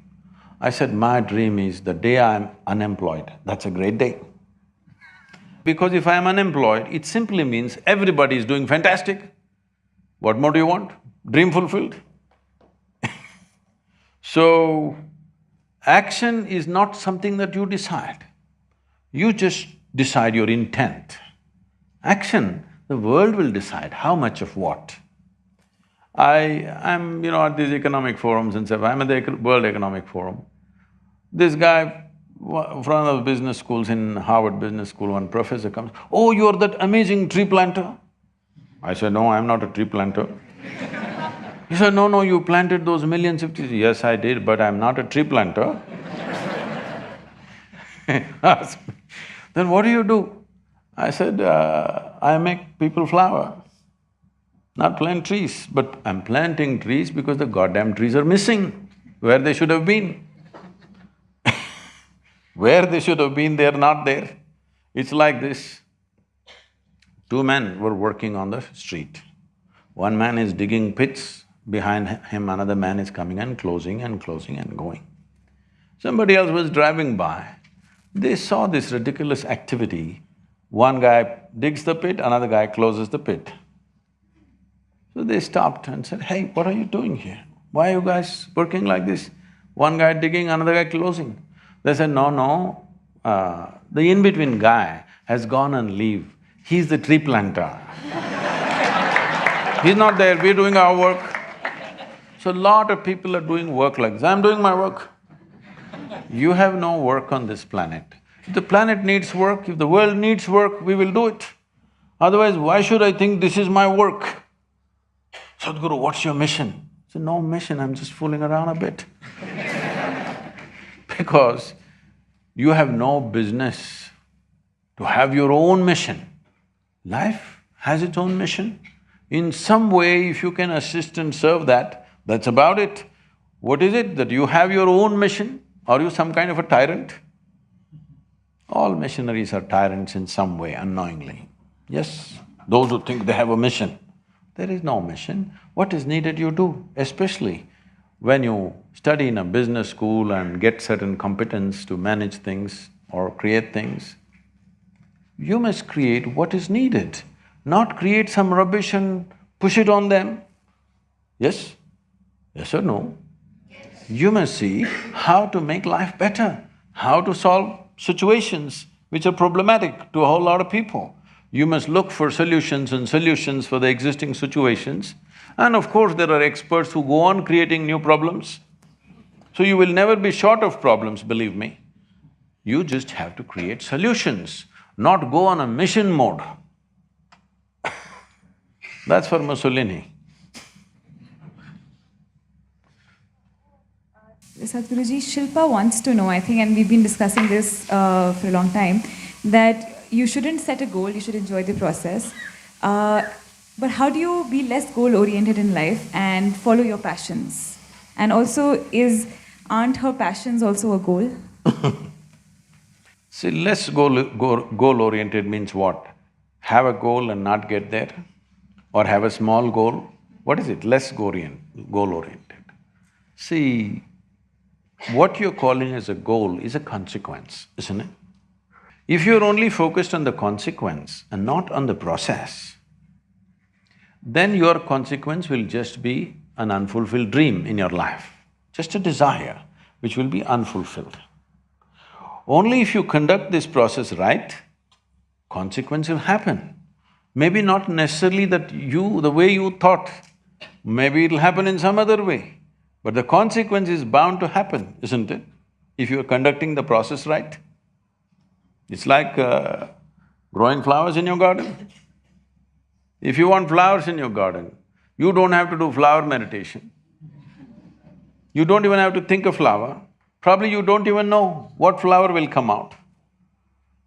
I said, my dream is the day I'm unemployed, that's a great day. Because if I'm unemployed, it simply means everybody is doing fantastic. What more do you want? Dream fulfilled. So, action is not something that you decide. You just decide your intent. Action, the world will decide how much of what. I'm, at these economic forums and stuff, I'm at the World Economic Forum. This guy, from one of the business schools in Harvard Business School, one professor comes, oh, you're that amazing tree planter. I said, no, I'm not a tree planter. He said, no, you planted those millions of trees. Yes, I did, but I'm not a tree planter. Asked me, then what do you do? I said, I make people flower, not plant trees, but I'm planting trees because the goddamn trees are missing where they should have been. Where they should have been, they're not there. It's like this. Two men were working on the street. One man is digging pits, behind him another man is coming and closing and going. Somebody else was driving by, they saw this ridiculous activity. One guy digs the pit, another guy closes the pit. So they stopped and said, hey, what are you doing here? Why are you guys working like this? One guy digging, another guy closing. They said, no, the in-between guy has gone on leave. He's the tree planter. He's not there, we're doing our work. So lot of people are doing work like this. I'm doing my work. You have no work on this planet. If the planet needs work, if the world needs work, we will do it. Otherwise, why should I think this is my work? Sadhguru, what's your mission? I said, no mission, I'm just fooling around a bit. Because you have no business to have your own mission. Life has its own mission. In some way, if you can assist and serve that, that's about it. What is it that you have your own mission? Are you some kind of a tyrant? All missionaries are tyrants in some way, unknowingly. Yes, those who think they have a mission. There is no mission. What is needed you do, especially when you study in a business school and get certain competence to manage things or create things. You must create what is needed, not create some rubbish and push it on them. Yes? Yes or no? You must see how to make life better, how to solve situations which are problematic to a whole lot of people. You must look for solutions and solutions for the existing situations. And of course, there are experts who go on creating new problems. So you will never be short of problems, believe me. You just have to create solutions, not go on a mission mode. That's for Mussolini. Sadhguruji, Shilpa wants to know, I think, and we've been discussing this for a long time, that you shouldn't set a goal, you should enjoy the process. But how do you be less goal-oriented in life and follow your passions? And also, aren't her passions also a goal? See, less goal-oriented means what? Have a goal and not get there? Or have a small goal? What is it? Less goal-oriented. See, what you're calling as a goal is a consequence, isn't it? If you're only focused on the consequence and not on the process, then your consequence will just be an unfulfilled dream in your life, just a desire which will be unfulfilled. Only if you conduct this process right, consequence will happen. Maybe not necessarily the way you thought, maybe it'll happen in some other way. But the consequence is bound to happen, isn't it? If you're conducting the process right. It's like growing flowers in your garden. If you want flowers in your garden, you don't have to do flower meditation. You don't even have to think of flower. Probably you don't even know what flower will come out.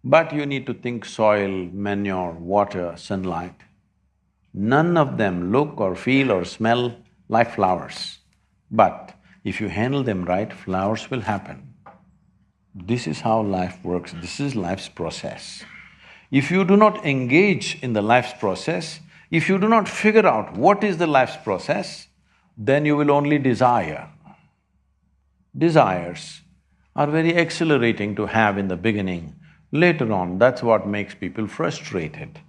But you need to think soil, manure, water, sunlight. None of them look or feel or smell like flowers. But if you handle them right, flowers will happen. This is how life works, this is life's process. If you do not engage in the life's process, if you do not figure out what is the life's process, then you will only desire. Desires are very exhilarating to have in the beginning. Later on, that's what makes people frustrated.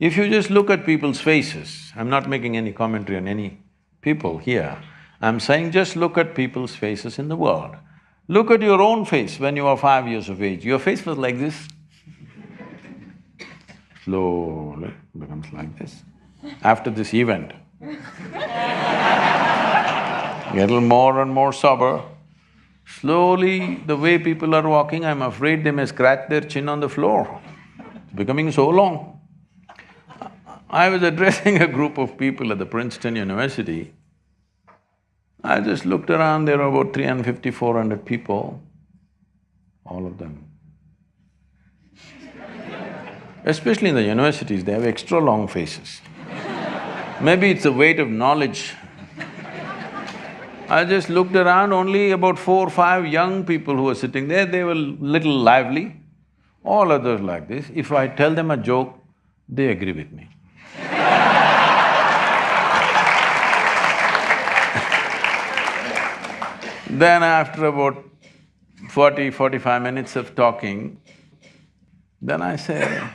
If you just look at people's faces, I'm not making any commentary on any people here, I'm saying just look at people's faces in the world. Look at your own face when you were 5 years of age, your face was like this. Slowly becomes like this. After this event, get a little more and more sober. Slowly, the way people are walking, I'm afraid they may scratch their chin on the floor. It's becoming so long. I was addressing a group of people at the Princeton University. I just looked around, there were about 350, 400 people, all of them. Especially in the universities, they have extra long faces. Maybe it's the weight of knowledge. I just looked around, only about 4 or 5 young people who were sitting there, they were little lively. All others like this. If I tell them a joke, they agree with me. Then after about 40-45 minutes of talking, then I said,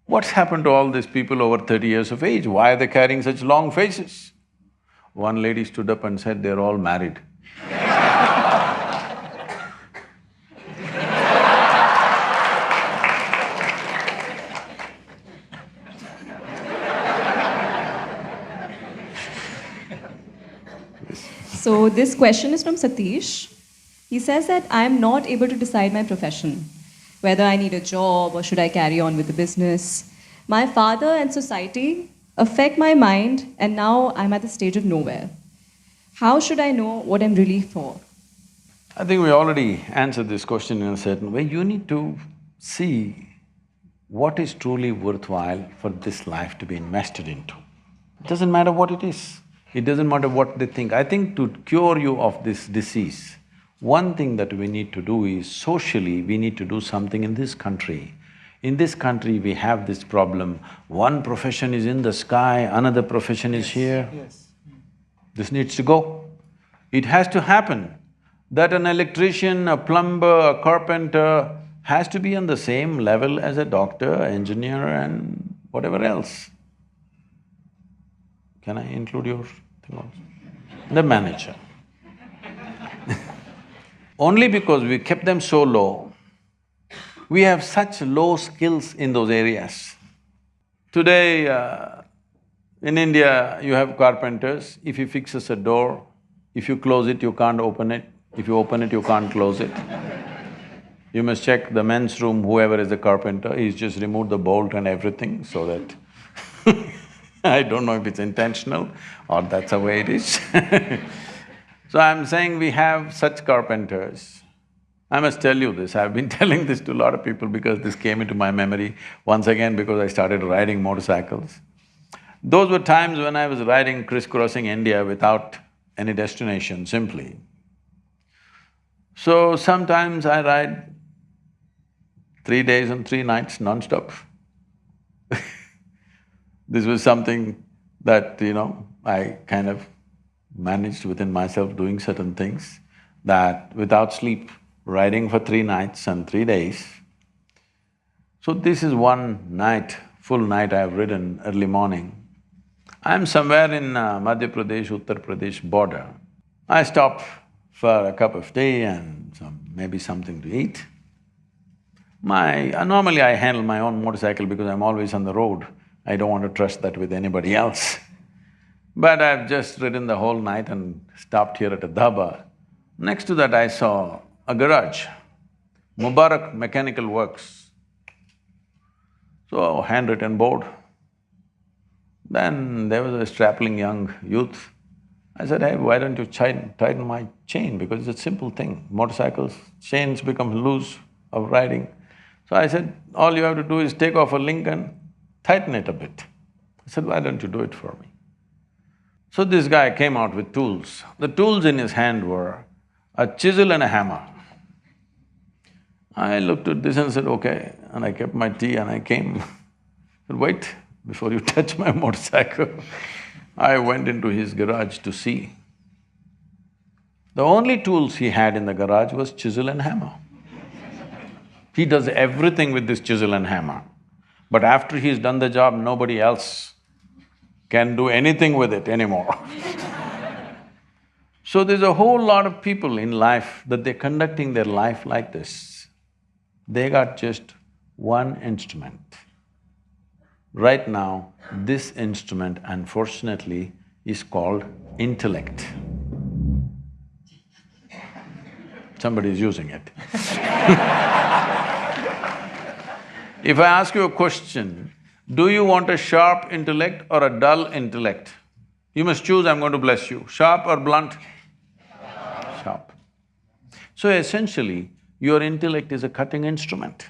what's happened to all these people over 30 years of age? Why are they carrying such long faces? One lady stood up and said, they're all married. So this question is from Satish. He says that I am not able to decide my profession. whether I need a job or should I carry on with the business. My father and society affect my mind, and now I'm at the stage of nowhere. How should I know what I'm really for? I think we already answered this question in a certain way. You need to see what is truly worthwhile for this life to be invested into. It doesn't matter what it is, it doesn't matter what they think. I think to cure you of this disease, one thing that we need to do is socially, we need to do something in this country. In this country, we have this problem, one profession is in the sky, another profession is here. Yes. This needs to go. It has to happen that an electrician, a plumber, a carpenter has to be on the same level as a doctor, engineer and whatever else. Can I include your thing also? The manager. Only because we kept them so low, we have such low skills in those areas. Today, in India, you have carpenters. If he fixes a door, if you close it, you can't open it. If you open it, you can't close it. You must check the men's room, whoever is the carpenter, he's just removed the bolt and everything so that I don't know if it's intentional or that's the way it is So I'm saying we have such carpenters. I must tell you this, I've been telling this to a lot of people because this came into my memory once again because I started riding motorcycles. Those were times when I was riding, crisscrossing India without any destination, simply. So sometimes I ride 3 days and 3 nights non-stop. This was something that, I kind of managed within myself doing certain things that without sleep, riding for 3 nights and 3 days. So this is one night, full night I have ridden early morning. I'm somewhere in Madhya Pradesh, Uttar Pradesh border. I stop for a cup of tea and maybe something to eat. Normally I handle my own motorcycle because I'm always on the road. I don't want to trust that with anybody else. But I've just ridden the whole night and stopped here at a dhaba. Next to that I saw a garage, Mubarak Mechanical Works. So, handwritten board. Then there was a strapping young youth. I said, hey, why don't you tighten my chain, because it's a simple thing. Motorcycles, chains become loose of riding. So I said, all you have to do is take off a link and tighten it a bit. I said, why don't you do it for me? So this guy came out with tools. The tools in his hand were a chisel and a hammer. I looked at this and said, okay, and I kept my tea and I came. I said, wait, before you touch my motorcycle. I went into his garage to see. The only tools he had in the garage was chisel and hammer. He does everything with this chisel and hammer. But after he's done the job, nobody else can do anything with it anymore So there's a whole lot of people in life that they're conducting their life like this. They got just one instrument. Right now, this instrument, unfortunately, is called intellect. Somebody is using it If I ask you a question, do you want a sharp intellect or a dull intellect? You must choose, I'm going to bless you. Sharp or blunt? Sharp. So essentially, your intellect is a cutting instrument.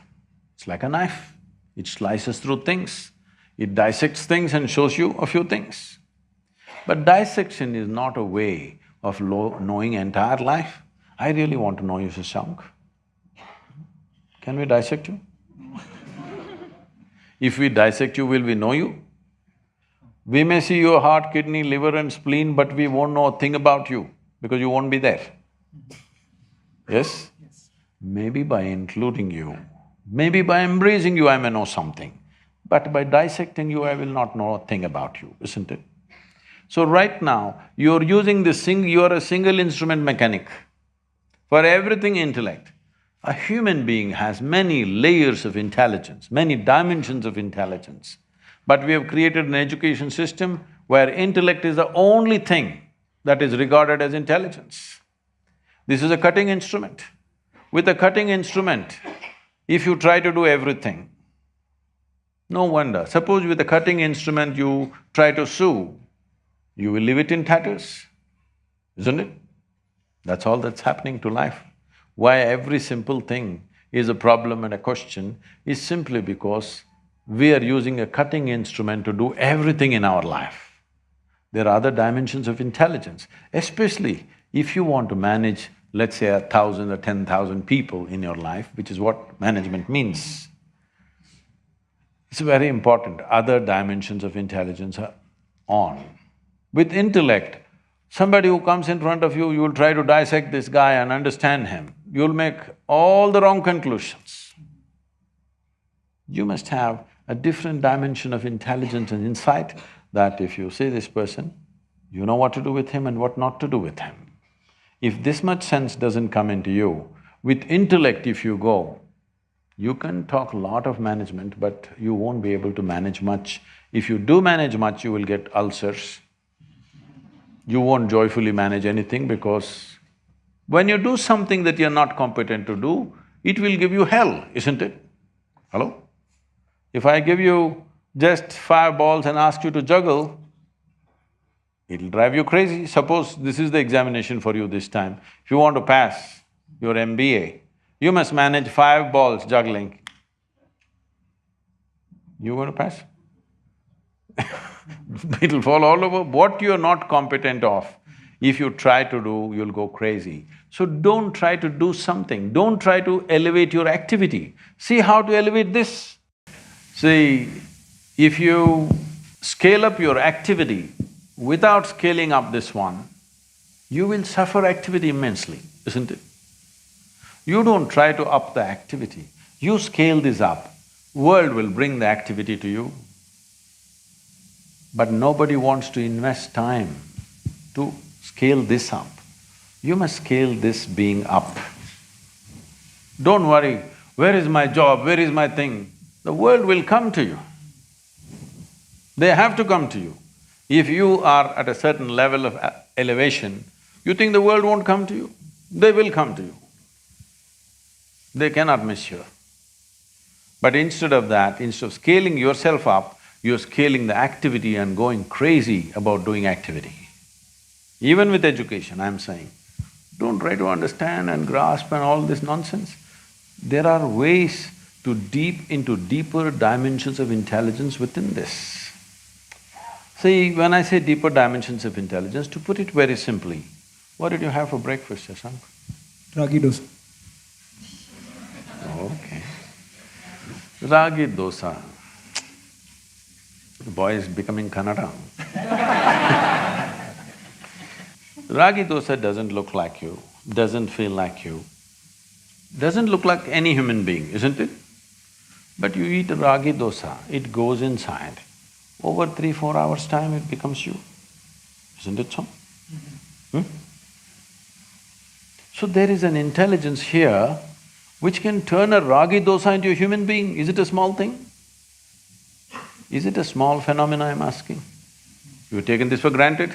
It's like a knife. It slices through things. It dissects things and shows you a few things. But dissection is not a way of knowing entire life. I really want to know you, Shashank. Can we dissect you? If we dissect you, will we know you? We may see your heart, kidney, liver and spleen, but we won't know a thing about you because you won't be there. Yes? Yes. Maybe by including you, maybe by embracing you, I may know something. But by dissecting you, I will not know a thing about you, isn't it? So right now, you're using this you're a single instrument mechanic. For everything intellect, a human being has many layers of intelligence, many dimensions of intelligence. But we have created an education system where intellect is the only thing that is regarded as intelligence. This is a cutting instrument. With a cutting instrument, If you try to do everything, no wonder. Suppose with a cutting instrument you try to sew, you will leave it in tatters, isn't it? That's all that's happening to life. Why every simple thing is a problem and a question is simply because we are using a cutting instrument to do everything in our life. There are other dimensions of intelligence, especially if you want to manage, let's say, 1,000 or 10,000 people in your life, which is what management means. It's very important, other dimensions of intelligence are on. With intellect, somebody who comes in front of you, you will try to dissect this guy and understand him. You'll make all the wrong conclusions. You must have a different dimension of intelligence and insight that if you see this person, you know what to do with him and what not to do with him. If this much sense doesn't come into you, with intellect if you go, you can talk a lot of management, but you won't be able to manage much. If you do manage much, you will get ulcers. You won't joyfully manage anything because when you do something that you're not competent to do, it will give you hell, isn't it? Hello? If I give you just 5 balls and ask you to juggle, it'll drive you crazy. Suppose this is the examination for you this time. If you want to pass your MBA, you must manage 5 balls juggling. You going to pass? It'll fall all over. What you're not competent of, if you try to do, you'll go crazy. So don't try to do something, don't try to elevate your activity. See how to elevate this. See, if you scale up your activity without scaling up this one, you will suffer activity immensely, isn't it? You don't try to up the activity, you scale this up, world will bring the activity to you. But nobody wants to invest time to scale this up. You must scale this being up. Don't worry, where is my job, where is my thing? The world will come to you. They have to come to you. If you are at a certain level of elevation, you think the world won't come to you? They will come to you. They cannot miss you. But instead of that, instead of scaling yourself up, you're scaling the activity and going crazy about doing activity. Even with education, I'm saying, don't try to understand and grasp and all this nonsense. There are ways to into deeper dimensions of intelligence within this. See, when I say deeper dimensions of intelligence, to put it very simply, what did you have for breakfast, Shashank? Ragi dosa. Okay. Ragi dosa. The boy is becoming Kannada. Ragi dosa doesn't look like you, doesn't feel like you, doesn't look like any human being, isn't it? But you eat ragi dosa, it goes inside. Over 3-4 hours' time, it becomes you. Isn't it so? So there is an intelligence here which can turn a ragi dosa into a human being. Is it a small thing? Is it a small phenomena, I'm asking? You've taken this for granted?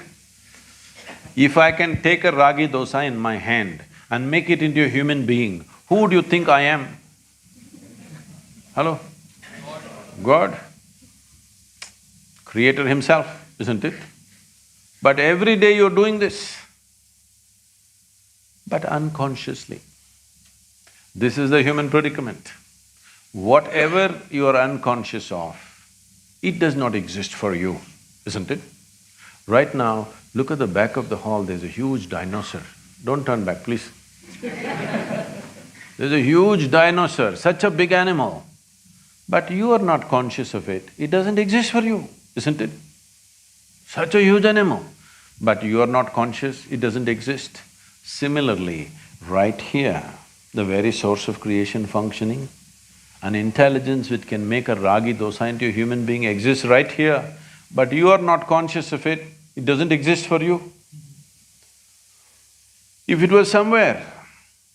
If I can take a ragi dosa in my hand and make it into a human being, who do you think I am? Hello? God. Creator himself, isn't it? But every day you're doing this, but unconsciously. This is the human predicament. Whatever you are unconscious of, it does not exist for you, isn't it? Right now, look at the back of the hall, there's a huge dinosaur. Don't turn back, please. There's a huge dinosaur, such a big animal. But you are not conscious of it, it doesn't exist for you, isn't it? Such a huge animal, but you are not conscious, it doesn't exist. Similarly, right here, the very source of creation functioning, an intelligence which can make a ragi dosa into a human being exists right here, but you are not conscious of it, it doesn't exist for you. If it was somewhere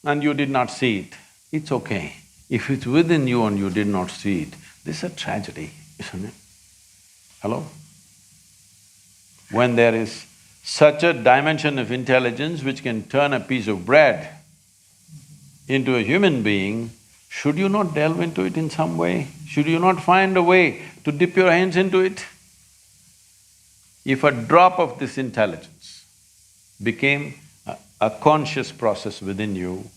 and you did not see it, it's okay. If it's within you and you did not see it, this is a tragedy, isn't it? Hello? When there is such a dimension of intelligence which can turn a piece of bread into a human being, should you not delve into it in some way? Should you not find a way to dip your hands into it? If a drop of this intelligence became a conscious process within you,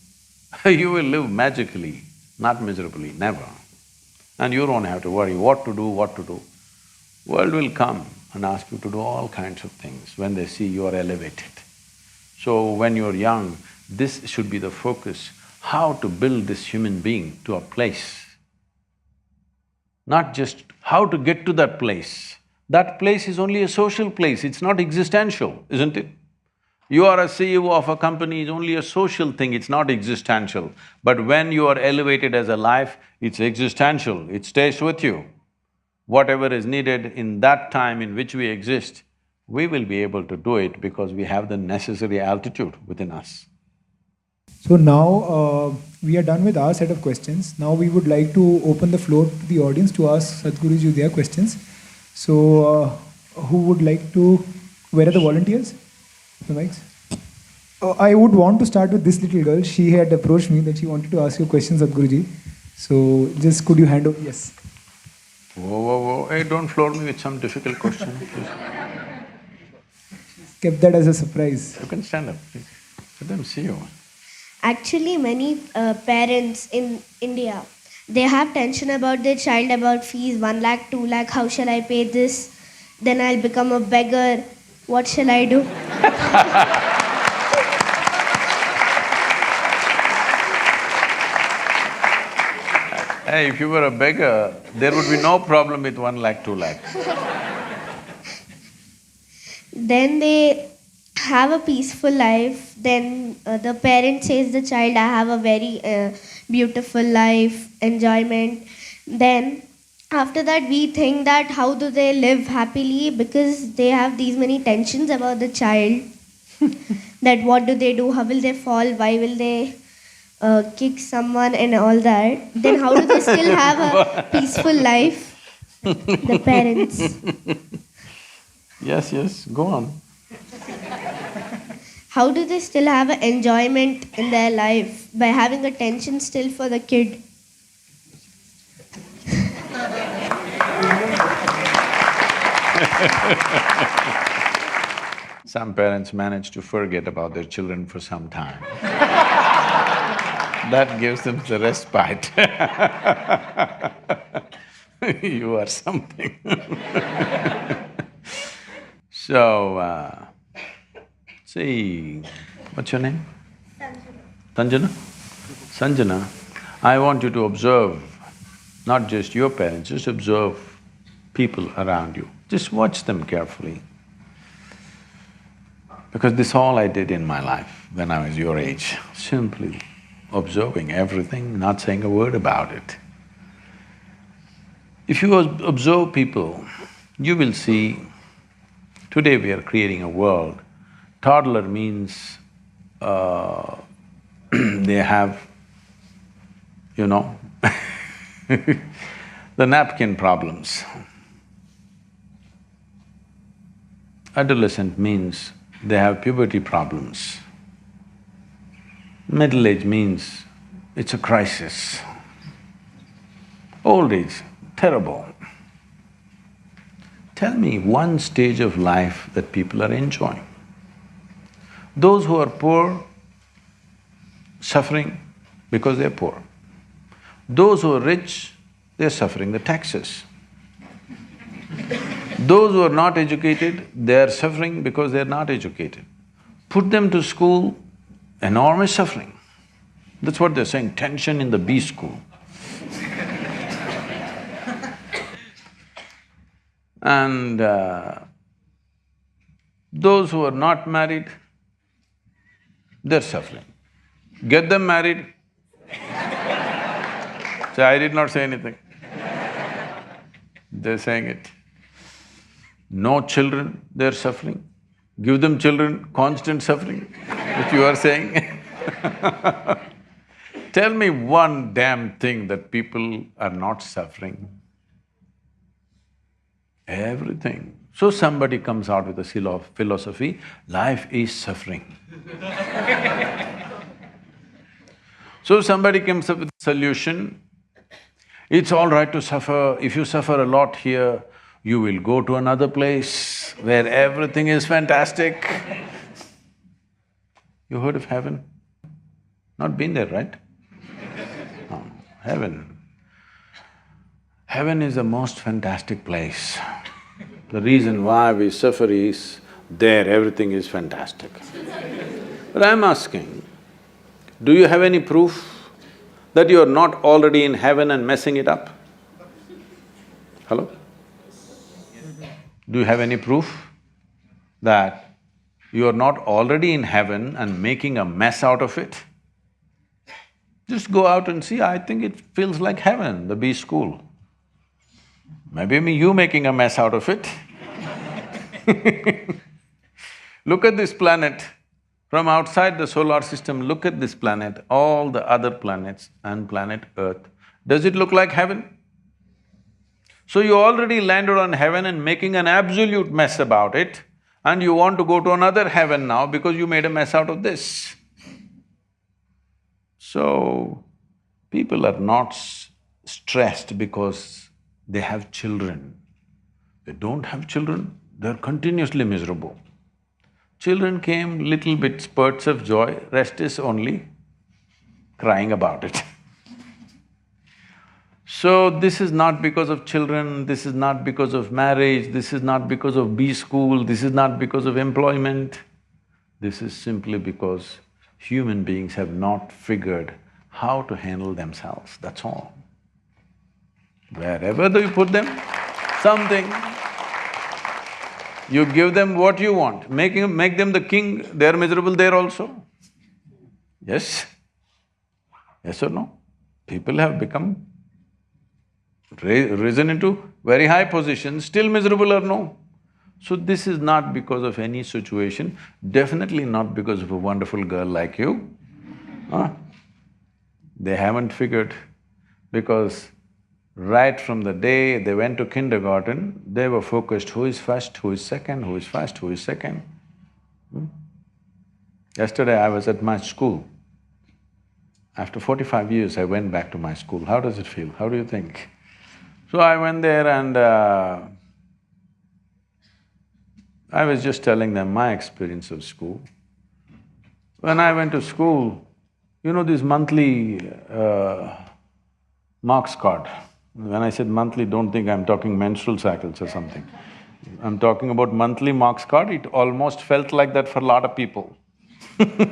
you will live magically, not miserably, never. And you don't have to worry what to do, what to do. World will come and ask you to do all kinds of things when they see you are elevated. So when you're young, this should be the focus, how to build this human being to a place. Not just how to get to that place. That place is only a social place, it's not existential, isn't it? You are a CEO of a company, it's only a social thing, it's not existential. But when you are elevated as a life, it's existential, it stays with you. Whatever is needed in that time in which we exist, we will be able to do it because we have the necessary altitude within us. So now we are done with our set of questions. Now we would like to open the floor to the audience to ask Sadhguruji their questions. So who would like to… Where are the volunteers? The mics? I would want to start with this little girl. She had approached me that she wanted to ask you questions, Sadhguruji. So just could you hand over… Yes. Whoa, hey, don't floor me with some difficult question, please. Kept that as a surprise. You can stand up, please. Let them see you. Actually, many parents in India, they have tension about their child about fees, 1 lakh, 2 lakh, how shall I pay this? Then I'll become a beggar. What shall I do? Hey, if you were a beggar, there would be no problem with 1 lakh, 2 lakh. Then they have a peaceful life. Then the parent says the child, I have a very beautiful life, enjoyment. Then after that we think that how do they live happily, because they have these many tensions about the child. That what do they do, how will they fall, why will they kick someone and all that. Then how do they still have a peaceful life, the parents? Yes, go on. How do they still have an enjoyment in their life by having a tension still for the kid? Some parents manage to forget about their children for some time. That gives them the respite. You are something. So, see, what's your name? Sanjana. Sanjana, I want you to observe not just your parents, just observe people around you. Just watch them carefully. Because this all I did in my life when I was your age, simply observing everything, not saying a word about it. If you observe people, you will see, today we are creating a world. Toddler means they have, you know, the napkin problems. Adolescent means they have puberty problems. Middle age means it's a crisis. Old age, terrible. Tell me one stage of life that people are enjoying. Those who are poor, suffering because they're poor. Those who are rich, they're suffering the taxes. Those who are not educated, they are suffering because they're not educated. Put them to school, enormous suffering. That's what they're saying, tension in the B school. And those who are not married, they're suffering. Get them married. Say, I did not say anything. They're saying it. No children, they're suffering. Give them children, constant suffering, which you are saying. Tell me one damn thing that people are not suffering. Everything. So somebody comes out with a philosophy, life is suffering. So somebody comes up with a solution, it's all right to suffer. If you suffer a lot here, you will go to another place where everything is fantastic. You heard of heaven? Not been there, right? No, heaven. Heaven is the most fantastic place. The reason why we suffer is, there everything is fantastic. But I'm asking, do you have any proof that you are not already in heaven and messing it up? Hello? Do you have any proof that you are not already in heaven and making a mess out of it? Just go out and see, I think it feels like heaven, the bee school. Maybe you making a mess out of it. Look at this planet. From outside the solar system, look at this planet, all the other planets and planet Earth. Does it look like heaven? So you already landed on heaven and making an absolute mess about it, and you want to go to another heaven now because you made a mess out of this. So, people are not stressed because they have children. They don't have children, they're continuously miserable. Children came, little bit spurts of joy, rest is only crying about it. So this is not because of children, this is not because of marriage, this is not because of B school, this is not because of employment. This is simply because human beings have not figured how to handle themselves, that's all. Wherever do you put them, something. You give them what you want, make them the king, they're miserable there also. Yes? Yes or no? People have become risen into very high positions, still miserable or no? So this is not because of any situation, definitely not because of a wonderful girl like you. They haven't figured, because right from the day they went to kindergarten, they were focused, who is first, who is second, who is first, who is second. Yesterday I was at my school. After 45 years I went back to my school. How does it feel? How do you think? So I went there and I was just telling them my experience of school. When I went to school, you know this monthly marks card. When I said monthly, don't think I'm talking menstrual cycles or something. I'm talking about monthly marks card, it almost felt like that for a lot of people because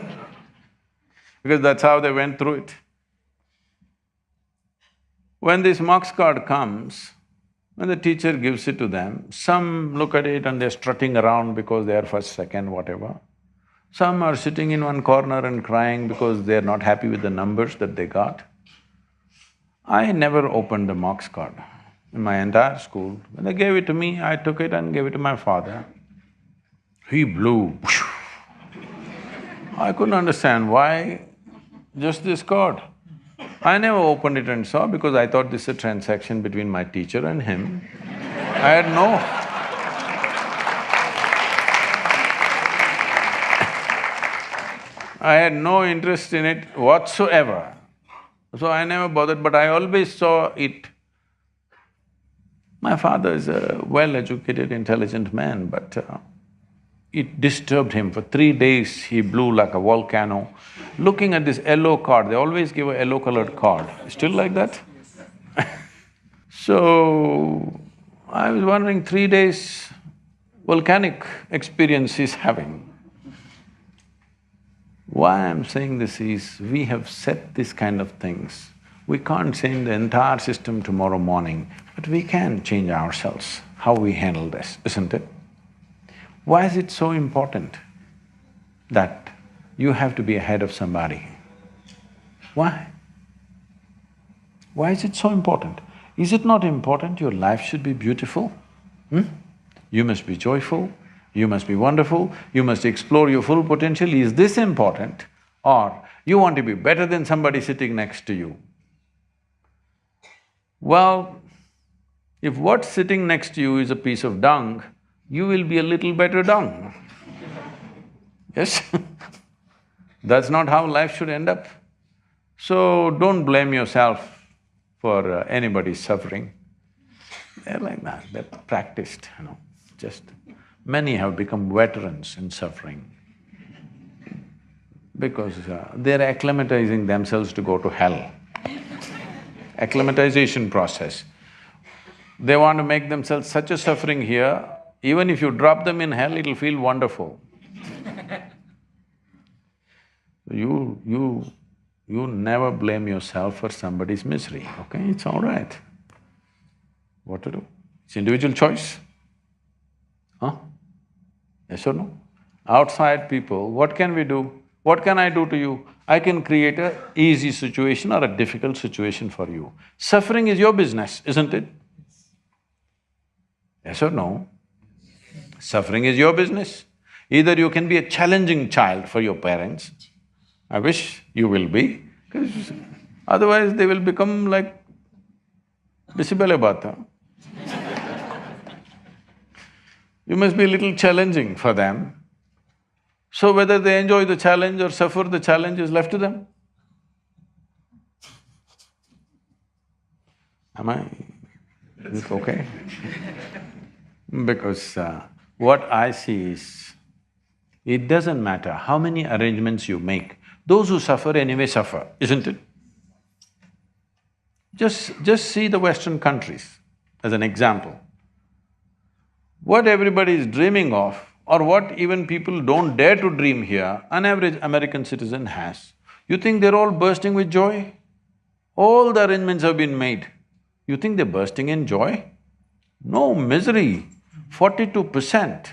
that's how they went through it. When this marks card comes, when the teacher gives it to them, some look at it and they're strutting around because they are first, second, whatever. Some are sitting in one corner and crying because they're not happy with the numbers that they got. I never opened the marks card in my entire school. When they gave it to me, I took it and gave it to my father. He blew. I couldn't understand why just this card. I never opened it and saw because I thought this is a transaction between my teacher and him. I had no interest in it whatsoever. So I never bothered, but I always saw it. My father is a well-educated, intelligent man, but it disturbed him. For 3 days he blew like a volcano. Looking at this yellow card, they always give a yellow-colored card. Still like that? So, I was wondering, 3 days volcanic experience he's having. Why I'm saying this is, we have set this kind of things. We can't change the entire system tomorrow morning, but we can change ourselves, how we handle this, isn't it? Why is it so important that you have to be ahead of somebody? Why? Why is it so important? Is it not important your life should be beautiful? You must be joyful, you must be wonderful, you must explore your full potential. Is this important? Or you want to be better than somebody sitting next to you? Well, if what's sitting next to you is a piece of dung, you will be a little better dung. Yes? That's not how life should end up. So don't blame yourself for anybody's suffering. They're like that, they're practiced, just… Many have become veterans in suffering because they're acclimatizing themselves to go to hell. Acclimatization process. They want to make themselves such a suffering here, even if you drop them in hell, it'll feel wonderful. You never blame yourself for somebody's misery, okay? It's all right. What to do? It's individual choice. Huh? Yes or no? Outside people, what can we do? What can I do to you? I can create a easy situation or a difficult situation for you. Suffering is your business, isn't it? Yes or no? Suffering is your business. Either you can be a challenging child for your parents, I wish you will be, because otherwise they will become like Bisibele Bata. You must be a little challenging for them. So whether they enjoy the challenge or suffer the challenge is left to them. Is it okay? Because what I see is, it doesn't matter how many arrangements you make, those who suffer anyway suffer, isn't it? Just see the Western countries as an example. What everybody is dreaming of, or what even people don't dare to dream here, an average American citizen has. You think they're all bursting with joy? All the arrangements have been made. You think they're bursting in joy? No, misery. 42%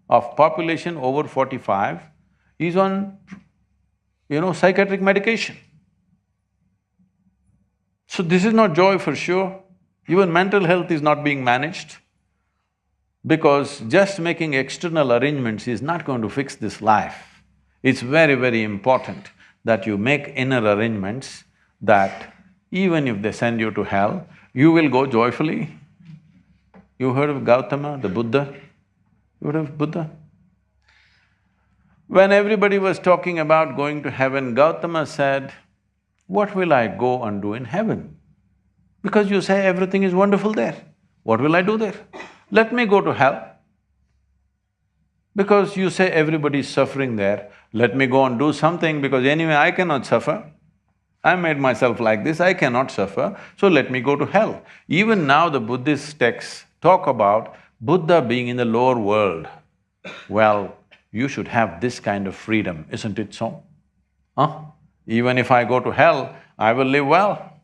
of population over 45 is on, psychiatric medication. So this is not joy for sure. Even mental health is not being managed, because just making external arrangements is not going to fix this life. It's very, very important that you make inner arrangements that even if they send you to hell, you will go joyfully. You heard of Gautama, the Buddha? You heard of Buddha? When everybody was talking about going to heaven, Gautama said, "What will I go and do in heaven? Because you say everything is wonderful there. What will I do there? Let me go to hell. Because you say everybody is suffering there, let me go and do something, because anyway I cannot suffer. I made myself like this, I cannot suffer, so let me go to hell." Even now the Buddhist texts talk about Buddha being in the lower world. Well, you should have this kind of freedom, isn't it so? Huh? Even if I go to hell, I will live well.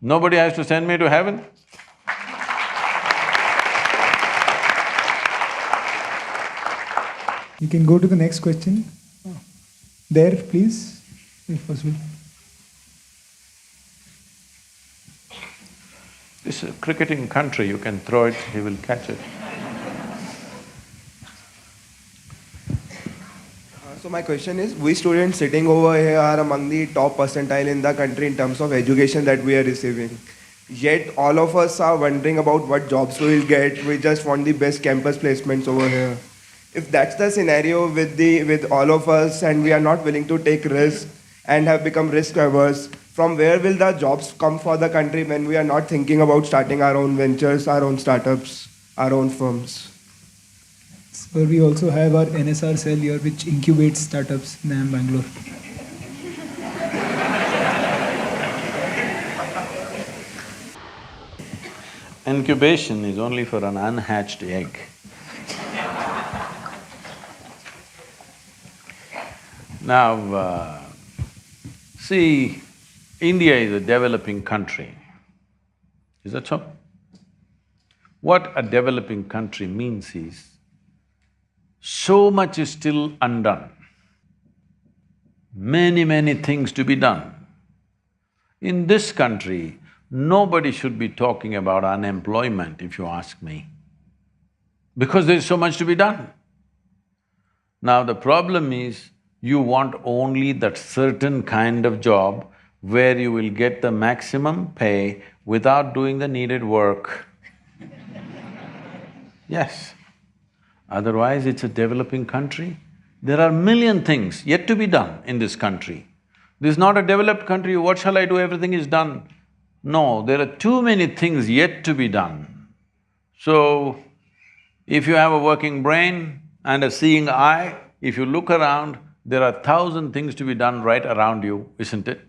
Nobody has to send me to heaven. You can go to the next question. There, please, if possible. This is a cricketing country, you can throw it, he will catch it. So my question is, we students sitting over here are among the top percentile in the country in terms of education that we are receiving. Yet all of us are wondering about what jobs we will get, we just want the best campus placements over here. If that's the scenario with all of us and we are not willing to take risks and have become risk averse, from where will the jobs come for the country when we are not thinking about starting our own ventures, our own startups, our own firms? So we also have our NSR cell here which incubates startups in IIM Bangalore. Incubation is only for an unhatched egg. Now, see, India is a developing country. Is that so? What a developing country means is, so much is still undone. Many things to be done. In this country, nobody should be talking about unemployment, if you ask me, because there's so much to be done. Now the problem is, you want only that certain kind of job where you will get the maximum pay without doing the needed work. Yes. Otherwise, it's a developing country. There are million things yet to be done in this country. This is not a developed country, what shall I do, everything is done. No, there are too many things yet to be done. So, if you have a working brain and a seeing eye, if you look around, there are 1,000 things to be done right around you, isn't it?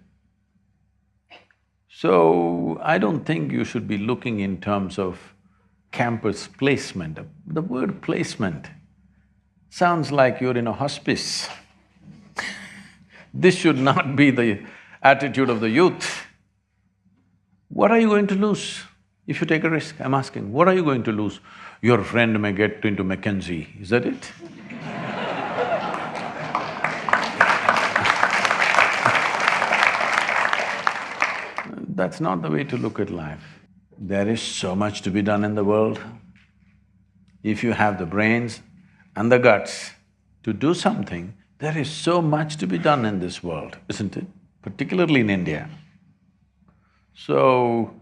So, I don't think you should be looking in terms of campus placement. The word placement sounds like you're in a hospice. This should not be the attitude of the youth. What are you going to lose if you take a risk? I'm asking, what are you going to lose? Your friend may get into McKinsey, is that it? That's not the way to look at life. There is so much to be done in the world. If you have the brains and the guts to do something, there is so much to be done in this world, isn't it? Particularly in India. So,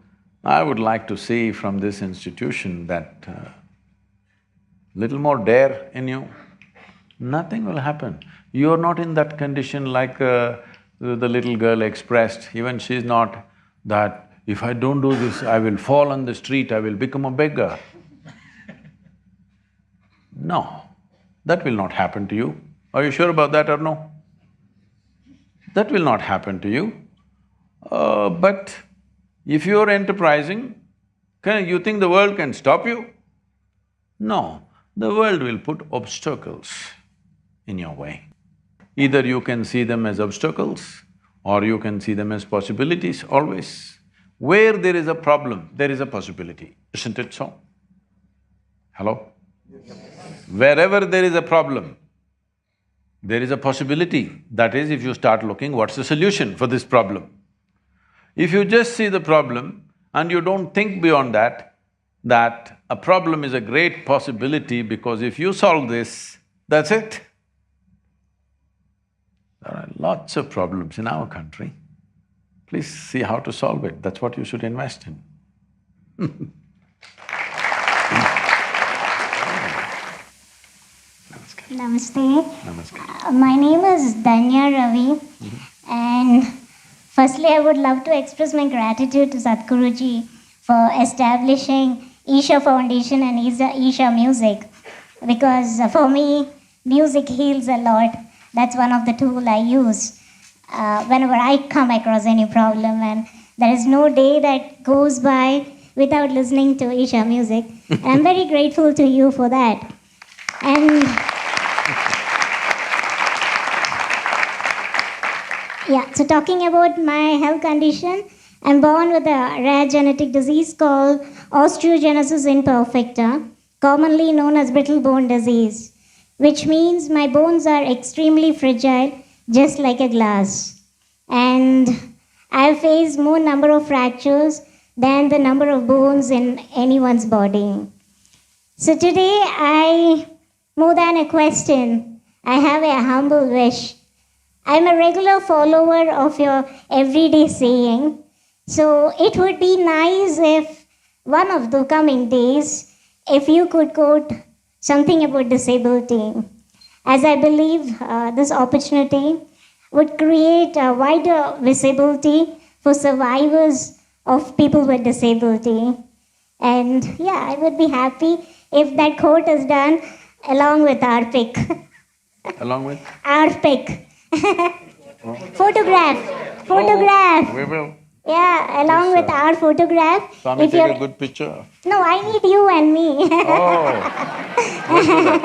I would like to see from this institution that little more dare in you, nothing will happen. You're not in that condition like the little girl expressed, even she's not that, if I don't do this, I will fall on the street, I will become a beggar. No, that will not happen to you. Are you sure about that or no? That will not happen to you. But if you're enterprising, you think the world can stop you? No, the world will put obstacles in your way. Either you can see them as obstacles or you can see them as possibilities, always. Where there is a problem, there is a possibility, isn't it so? Hello? Yes. Wherever there is a problem, there is a possibility. That is, if you start looking, what's the solution for this problem? If you just see the problem and you don't think beyond that a problem is a great possibility because if you solve this, that's it. There are lots of problems in our country. Please see how to solve it, that's what you should invest in. Namaste. Namaskar. My name is Danya Ravi, and firstly I would love to express my gratitude to Sadhguruji for establishing Isha Foundation and Isha Music, because for me, music heals a lot. That's one of the tools I use whenever I come across any problem, and there is no day that goes by without listening to Isha music. And I'm very grateful to you for that. And yeah, so talking about my health condition, I'm born with a rare genetic disease called osteogenesis imperfecta, commonly known as brittle bone disease, which means my bones are extremely fragile, just like a glass. And I've faced more number of fractures than the number of bones in anyone's body. So today, more than a question, I have a humble wish. I'm a regular follower of your everyday saying, so it would be nice if one of the coming days, if you could quote something about disability, as I believe this opportunity would create a wider visibility for survivors of people with disability. And yeah, I would be happy if that quote is done along with our pic. Along with? Our pic. Photograph. Oh, we will. Yeah, along with our photograph. Swami, If take you're… a good picture. No, I need you and me. Oh. We'll do that.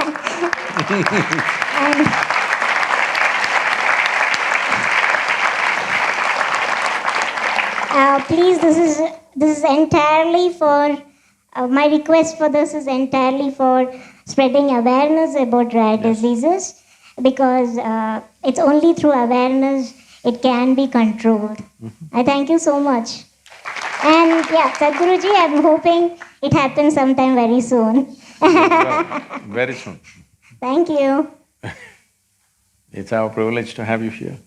Please, this is entirely for… my request for this is entirely for spreading awareness about rare diseases, because it's only through awareness it can be controlled. I thank you so much. And yeah, Sadhguruji, I'm hoping it happens sometime very soon. Very soon. Thank you. It's our privilege to have you here.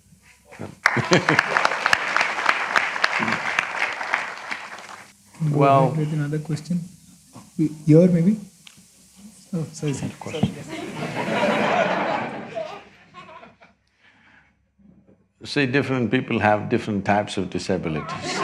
Well… With another question. Here maybe? Oh, sorry. See, different people have different types of disabilities.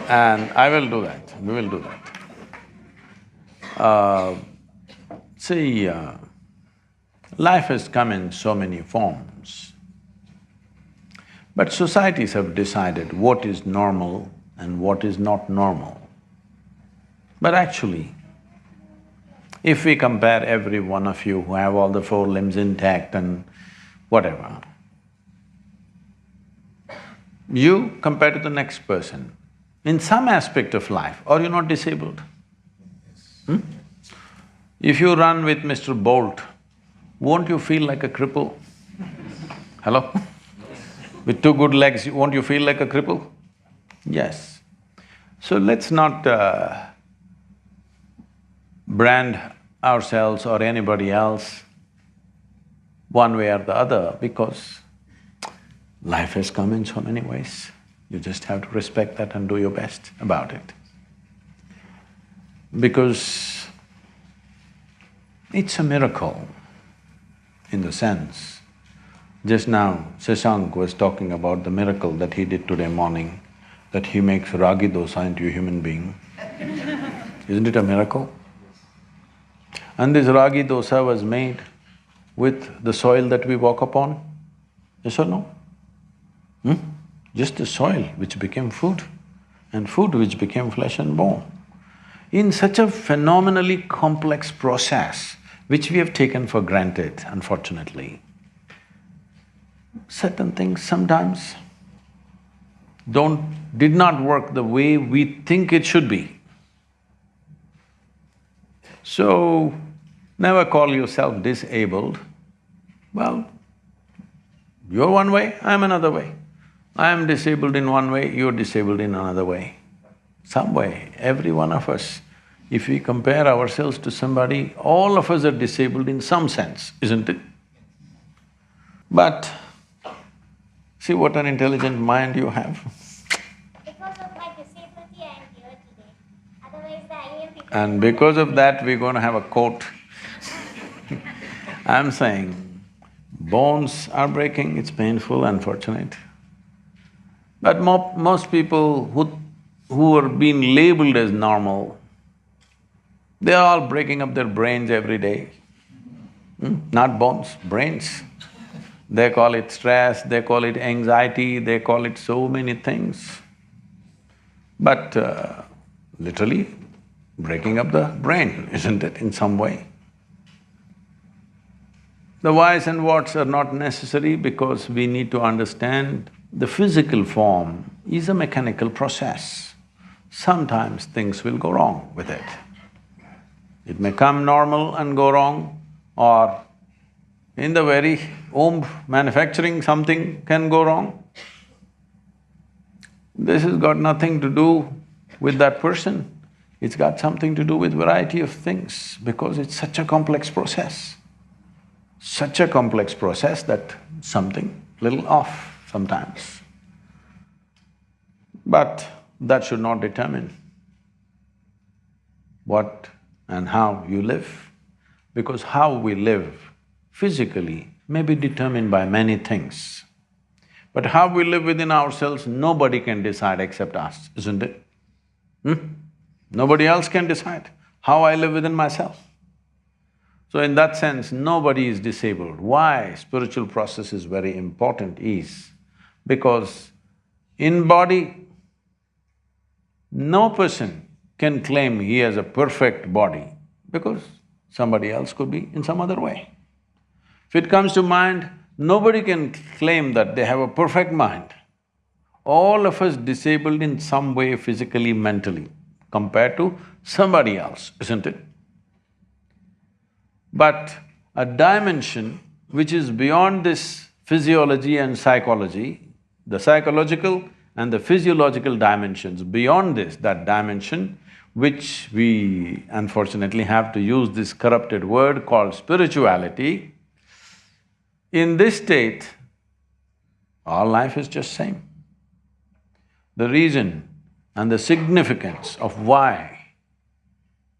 And I will do that, we will do that. See, life has come in so many forms, but societies have decided what is normal and what is not normal. But actually, if we compare every one of you who have all the four limbs intact and whatever, you compare to the next person, in some aspect of life, are you not disabled? If you run with Mr. Bolt, won't you feel like a cripple? Hello? With two good legs, won't you feel like a cripple? Yes. So let's not brand ourselves or anybody else one way or the other, because life has come in so many ways. You just have to respect that and do your best about it. Because it's a miracle in the sense, just now Shashank was talking about the miracle that he did today morning, that he makes ragi dosa into a human being. Isn't it a miracle? And this ragi dosa was made with the soil that we walk upon, yes or no? Just the soil which became food, and food which became flesh and bone. In such a phenomenally complex process, which we have taken for granted, unfortunately, certain things sometimes did not work the way we think it should be. So, never call yourself disabled. Well, you're one way, I'm another way. I am disabled in one way, you're disabled in another way. Some way, every one of us, if we compare ourselves to somebody, all of us are disabled in some sense, isn't it? But see what an intelligent mind you have. Because of my disability, I am here today. Otherwise, the IIM people… And because of that, we're going to have a quote. I'm saying, bones are breaking, it's painful, unfortunate. But most people who are being labeled as normal, they are all breaking up their brains every day. Not bones, brains. They call it stress, they call it anxiety, they call it so many things. But literally breaking up the brain, isn't it, in some way? The whys and whats are not necessary because we need to understand the physical form is a mechanical process. Sometimes things will go wrong with it. It may come normal and go wrong, or in the very womb manufacturing something can go wrong. This has got nothing to do with that person, it's got something to do with variety of things because it's such a complex process. Such a complex process that something little off sometimes. But that should not determine what and how you live, because how we live physically may be determined by many things. But how we live within ourselves, nobody can decide except us, isn't it? Nobody else can decide how I live within myself. So in that sense, nobody is disabled. Why spiritual process is very important is because in body, no person can claim he has a perfect body because somebody else could be in some other way. If it comes to mind, nobody can claim that they have a perfect mind. All of us disabled in some way physically, mentally, compared to somebody else, isn't it? But a dimension which is beyond this physiology and psychology, the psychological and the physiological dimensions, beyond this, that dimension, which we unfortunately have to use this corrupted word called spirituality, in this state, all life is just same. The reason and the significance of why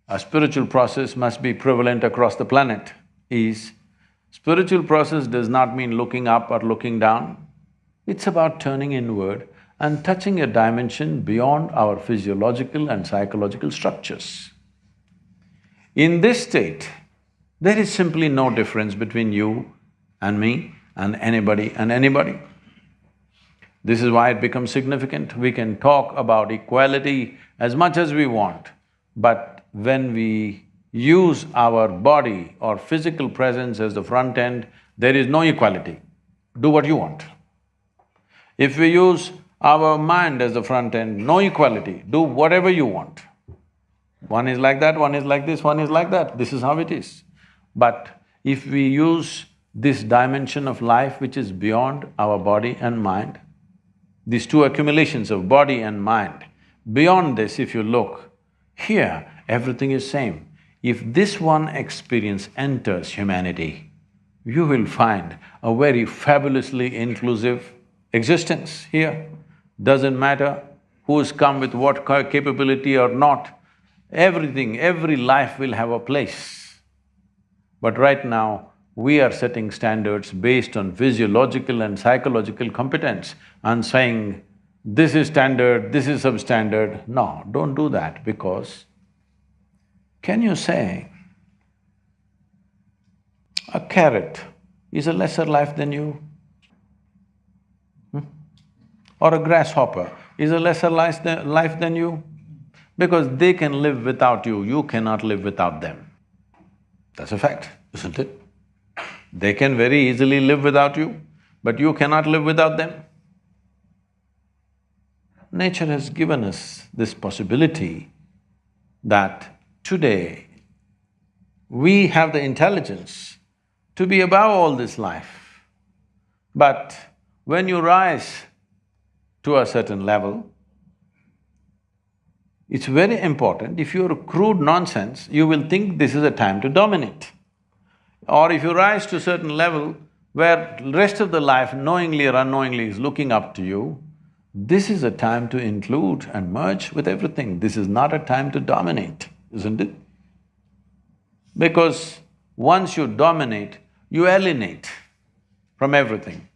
a spiritual process must be prevalent across the planet is, spiritual process does not mean looking up or looking down. It's about turning inward and touching a dimension beyond our physiological and psychological structures. In this state, there is simply no difference between you and me and anybody and anybody. This is why it becomes significant. We can talk about equality as much as we want, but when we use our body or physical presence as the front end, there is no equality. Do what you want. If we use our mind as the front end, no equality, do whatever you want. One is like that, one is like this, one is like that, this is how it is. But if we use this dimension of life which is beyond our body and mind, these two accumulations of body and mind, beyond this if you look, here everything is same. If this one experience enters humanity, you will find a very fabulously inclusive existence here. Doesn't matter who's come with what capability or not, everything, every life will have a place. But right now, we are setting standards based on physiological and psychological competence and saying, this is standard, this is substandard. No, don't do that, because can you say a carrot is a lesser life than you? Or a grasshopper is a lesser life than you? Because they can live without you, you cannot live without them. That's a fact, isn't it? They can very easily live without you, but you cannot live without them. Nature has given us this possibility that today we have the intelligence to be above all this life. But when you rise to a certain level, it's very important. If you're a crude nonsense, you will think this is a time to dominate. Or if you rise to a certain level where rest of the life knowingly or unknowingly is looking up to you, this is a time to include and merge with everything. This is not a time to dominate, isn't it? Because once you dominate, you alienate from everything.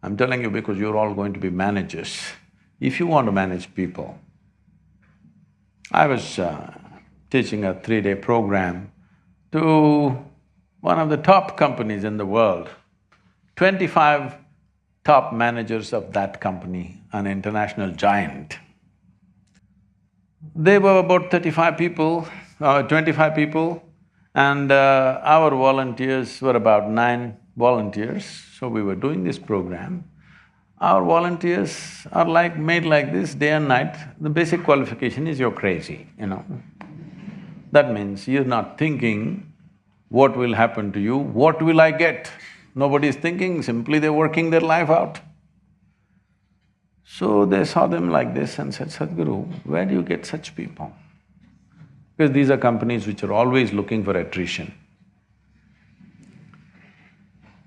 I'm telling you because you're all going to be managers. If you want to manage people, I was teaching a 3-day program to one of the top companies in the world, 25 top managers of that company, an international giant. They were about 35 people, 25 people, and our volunteers were about 9 volunteers, so we were doing this program. Our volunteers are made like this day and night. The basic qualification is you're crazy, you know. That means you're not thinking, what will happen to you, what will I get? Nobody's thinking, simply they're working their life out. So they saw them like this and said, Sadhguru, where do you get such people? Because these are companies which are always looking for attrition.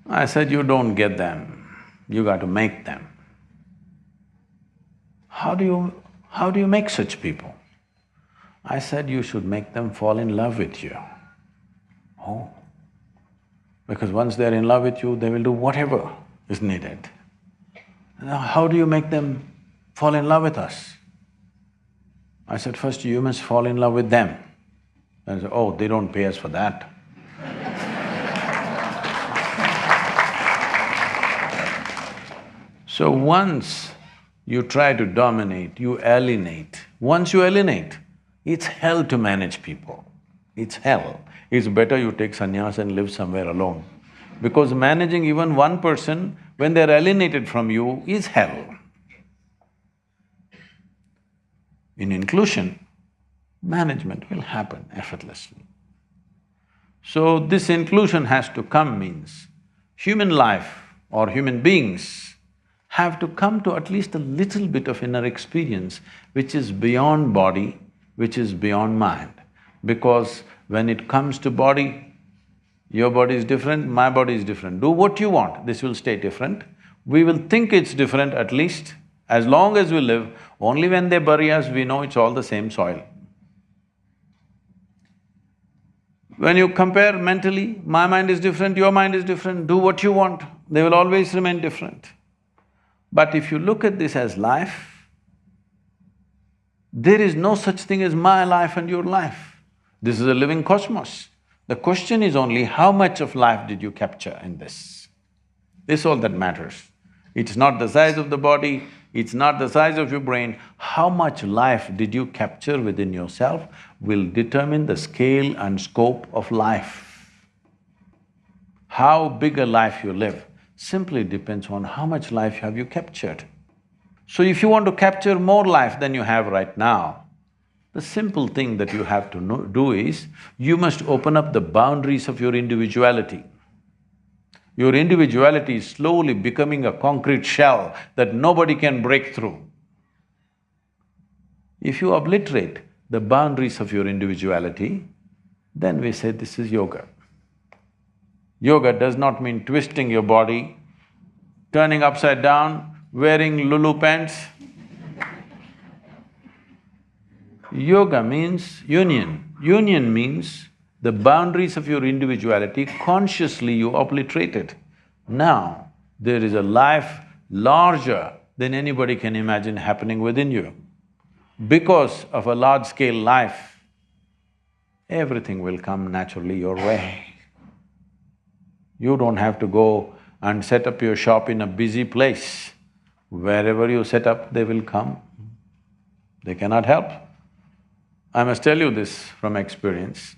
I said, you don't get them, you got to make them. How do you make such people? I said, you should make them fall in love with you. Oh, because once they're in love with you, they will do whatever is needed. Now, how do you make them fall in love with us? I said, first you must fall in love with them. I said, oh, they don't pay us for that. So once you try to dominate, you alienate. Once you alienate, it's hell to manage people. It's hell. It's better you take sannyas and live somewhere alone. Because managing even one person when they're alienated from you is hell. In inclusion, management will happen effortlessly. So this inclusion has to come means human life or human beings have to come to at least a little bit of inner experience which is beyond body, which is beyond mind. Because when it comes to body, your body is different, my body is different. Do what you want, this will stay different. We will think it's different at least. As long as we live, Only when they bury us, we know it's all the same soil. When you compare mentally, my mind is different, your mind is different, do what you want, they will always remain different. But if you look at this as life, there is no such thing as my life and your life. This is a living cosmos. The question is only how much of life did you capture in this? This is all that matters. It's not the size of the body, it's not the size of your brain. How much life did you capture within yourself will determine the scale and scope of life. How big a life you live simply depends on how much life have you captured. So if you want to capture more life than you have right now, the simple thing that you have to do is, you must open up the boundaries of your individuality. Your individuality is slowly becoming a concrete shell that nobody can break through. If you obliterate the boundaries of your individuality, then we say this is yoga. Yoga does not mean twisting your body, turning upside down, wearing Lulu pants. Yoga means union. Union means the boundaries of your individuality, consciously you obliterate it. Now, there is a life larger than anybody can imagine happening within you. Because of a large-scale life, everything will come naturally your way. You don't have to go and set up your shop in a busy place. Wherever you set up, they will come. They cannot help. I must tell you this from experience.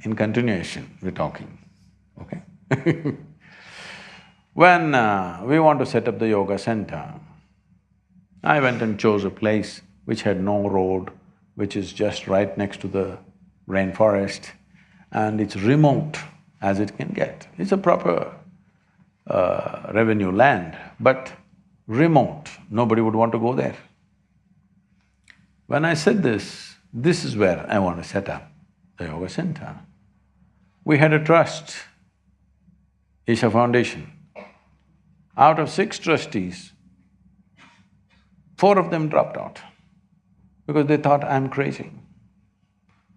In continuation, we're talking, okay? When we want to set up the yoga center, I went and chose a place which had no road, which is just right next to the rainforest, and it's remote as it can get. It's a proper revenue land, but remote, nobody would want to go there. When I said this is where I want to set up the yoga center, we had a trust, Isha Foundation. Out of 6 trustees, 4 of them dropped out because they thought I'm crazy.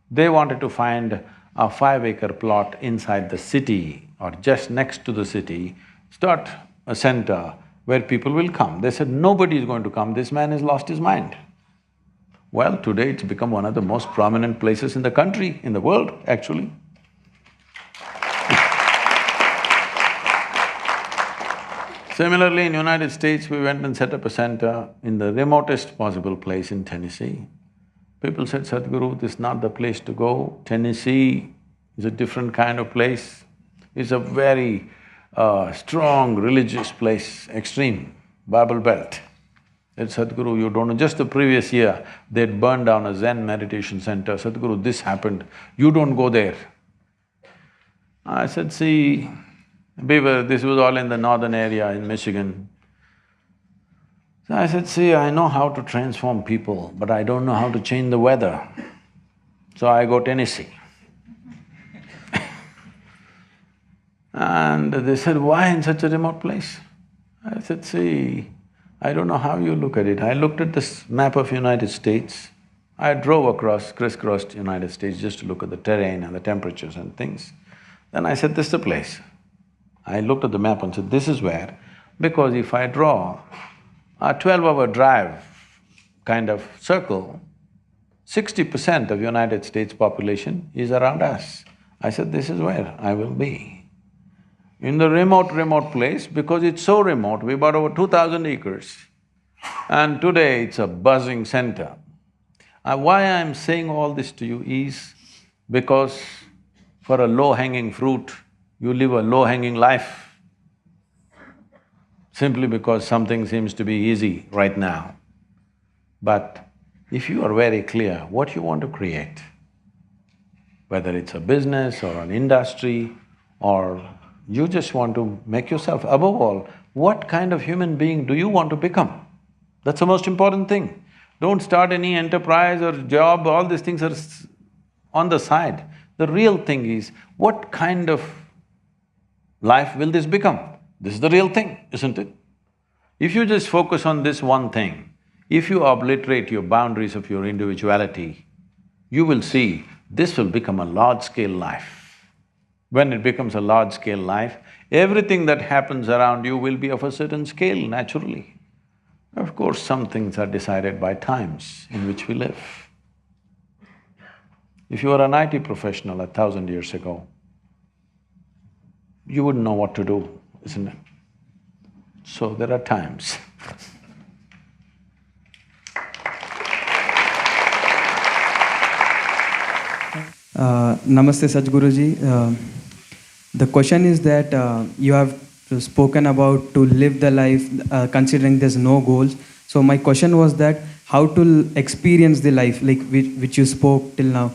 They wanted to find a 5-acre plot inside the city or just next to the city, start a center where people will come. They said, nobody is going to come, this man has lost his mind. Well, today it's become one of the most prominent places in the country, in the world, actually. Similarly, in United States, we went and set up a center in the remotest possible place in Tennessee. People said, Sadhguru, this is not the place to go. Tennessee is a different kind of place. It's a very strong religious place, extreme, Bible Belt. Said, Sadhguru, you don't know, just the previous year, they'd burned down a Zen meditation center. Sadhguru, this happened, you don't go there. I said, see, this was all in the northern area in Michigan. So I said, see, I know how to transform people, but I don't know how to change the weather. So I go Tennessee. And they said, why in such a remote place? I said, see, I don't know how you look at it. I looked at this map of United States. I drove across, crisscrossed United States just to look at the terrain and the temperatures and things. Then I said, this is the place. I looked at the map and said, this is where, because if I draw a 12-hour drive kind of circle, 60% of United States population is around us. I said, this is where I will be. In the remote place, because it's so remote, we bought over 2,000 acres and today it's a buzzing center. Why I'm saying all this to you is because for a low-hanging fruit, you live a low-hanging life simply because something seems to be easy right now. But if you are very clear what you want to create, whether it's a business or an industry or you just want to make yourself… Above all, what kind of human being do you want to become? That's the most important thing. Don't start any enterprise or job, all these things are on the side. The real thing is, what kind of life will this become? This is the real thing, isn't it? If you just focus on this one thing, If you obliterate your boundaries of your individuality, you will see this will become a large-scale life. When it becomes a large-scale life, everything that happens around you will be of a certain scale naturally. Of course, some things are decided by times in which we live. If you were an IT professional 1,000 years ago, you wouldn't know what to do, isn't it? So there are times. Namaste Sadhguruji. The question is that you have spoken about to live the life considering there's no goals. So my question was that how to experience the life like which you spoke till now.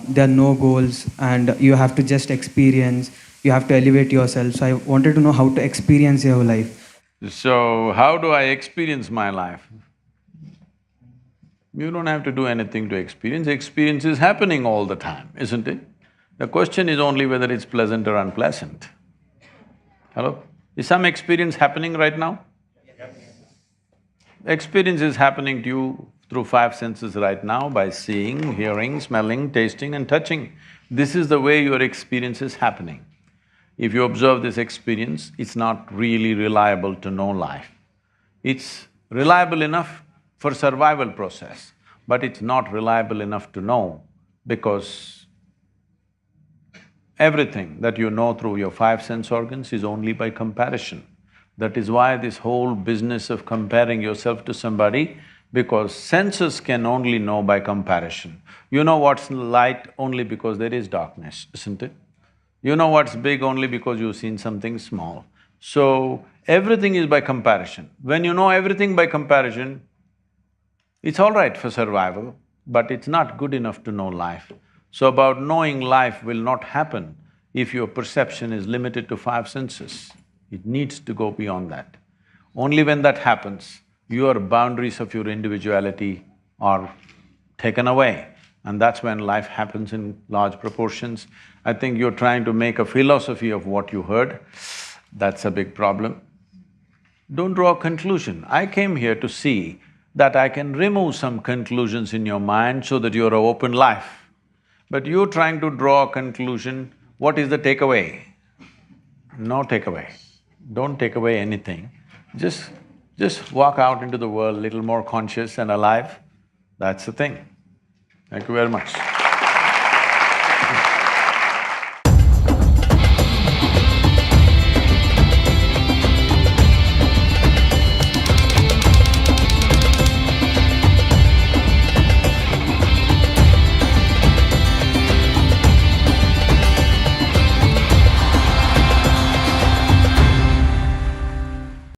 There are no goals and you have to just experience, you have to elevate yourself. So I wanted to know how to experience your life. So, how do I experience my life? You don't have to do anything to experience, experience is happening all the time, isn't it? The question is only whether it's pleasant or unpleasant. Hello? Is some experience happening right now? Experience is happening to you through five senses right now by seeing, hearing, smelling, tasting and touching. This is the way your experience is happening. If you observe this experience, it's not really reliable to know life. It's reliable enough for survival process, but it's not reliable enough to know because everything that you know through your five sense organs is only by comparison. That is why this whole business of comparing yourself to somebody, because senses can only know by comparison. You know what's light only because there is darkness, isn't it? You know what's big only because you've seen something small. So, everything is by comparison. When you know everything by comparison, it's all right for survival, but it's not good enough to know life. So about knowing life will not happen if your perception is limited to five senses. It needs to go beyond that. Only when that happens, your boundaries of your individuality are taken away, and that's when life happens in large proportions. I think you're trying to make a philosophy of what you heard, that's a big problem. Don't draw a conclusion. I came here to see that I can remove some conclusions in your mind so that you're an open life. But you're trying to draw a conclusion, what is the takeaway? No takeaway. Don't take away anything. Just walk out into the world little more conscious and alive, that's the thing. Thank you very much.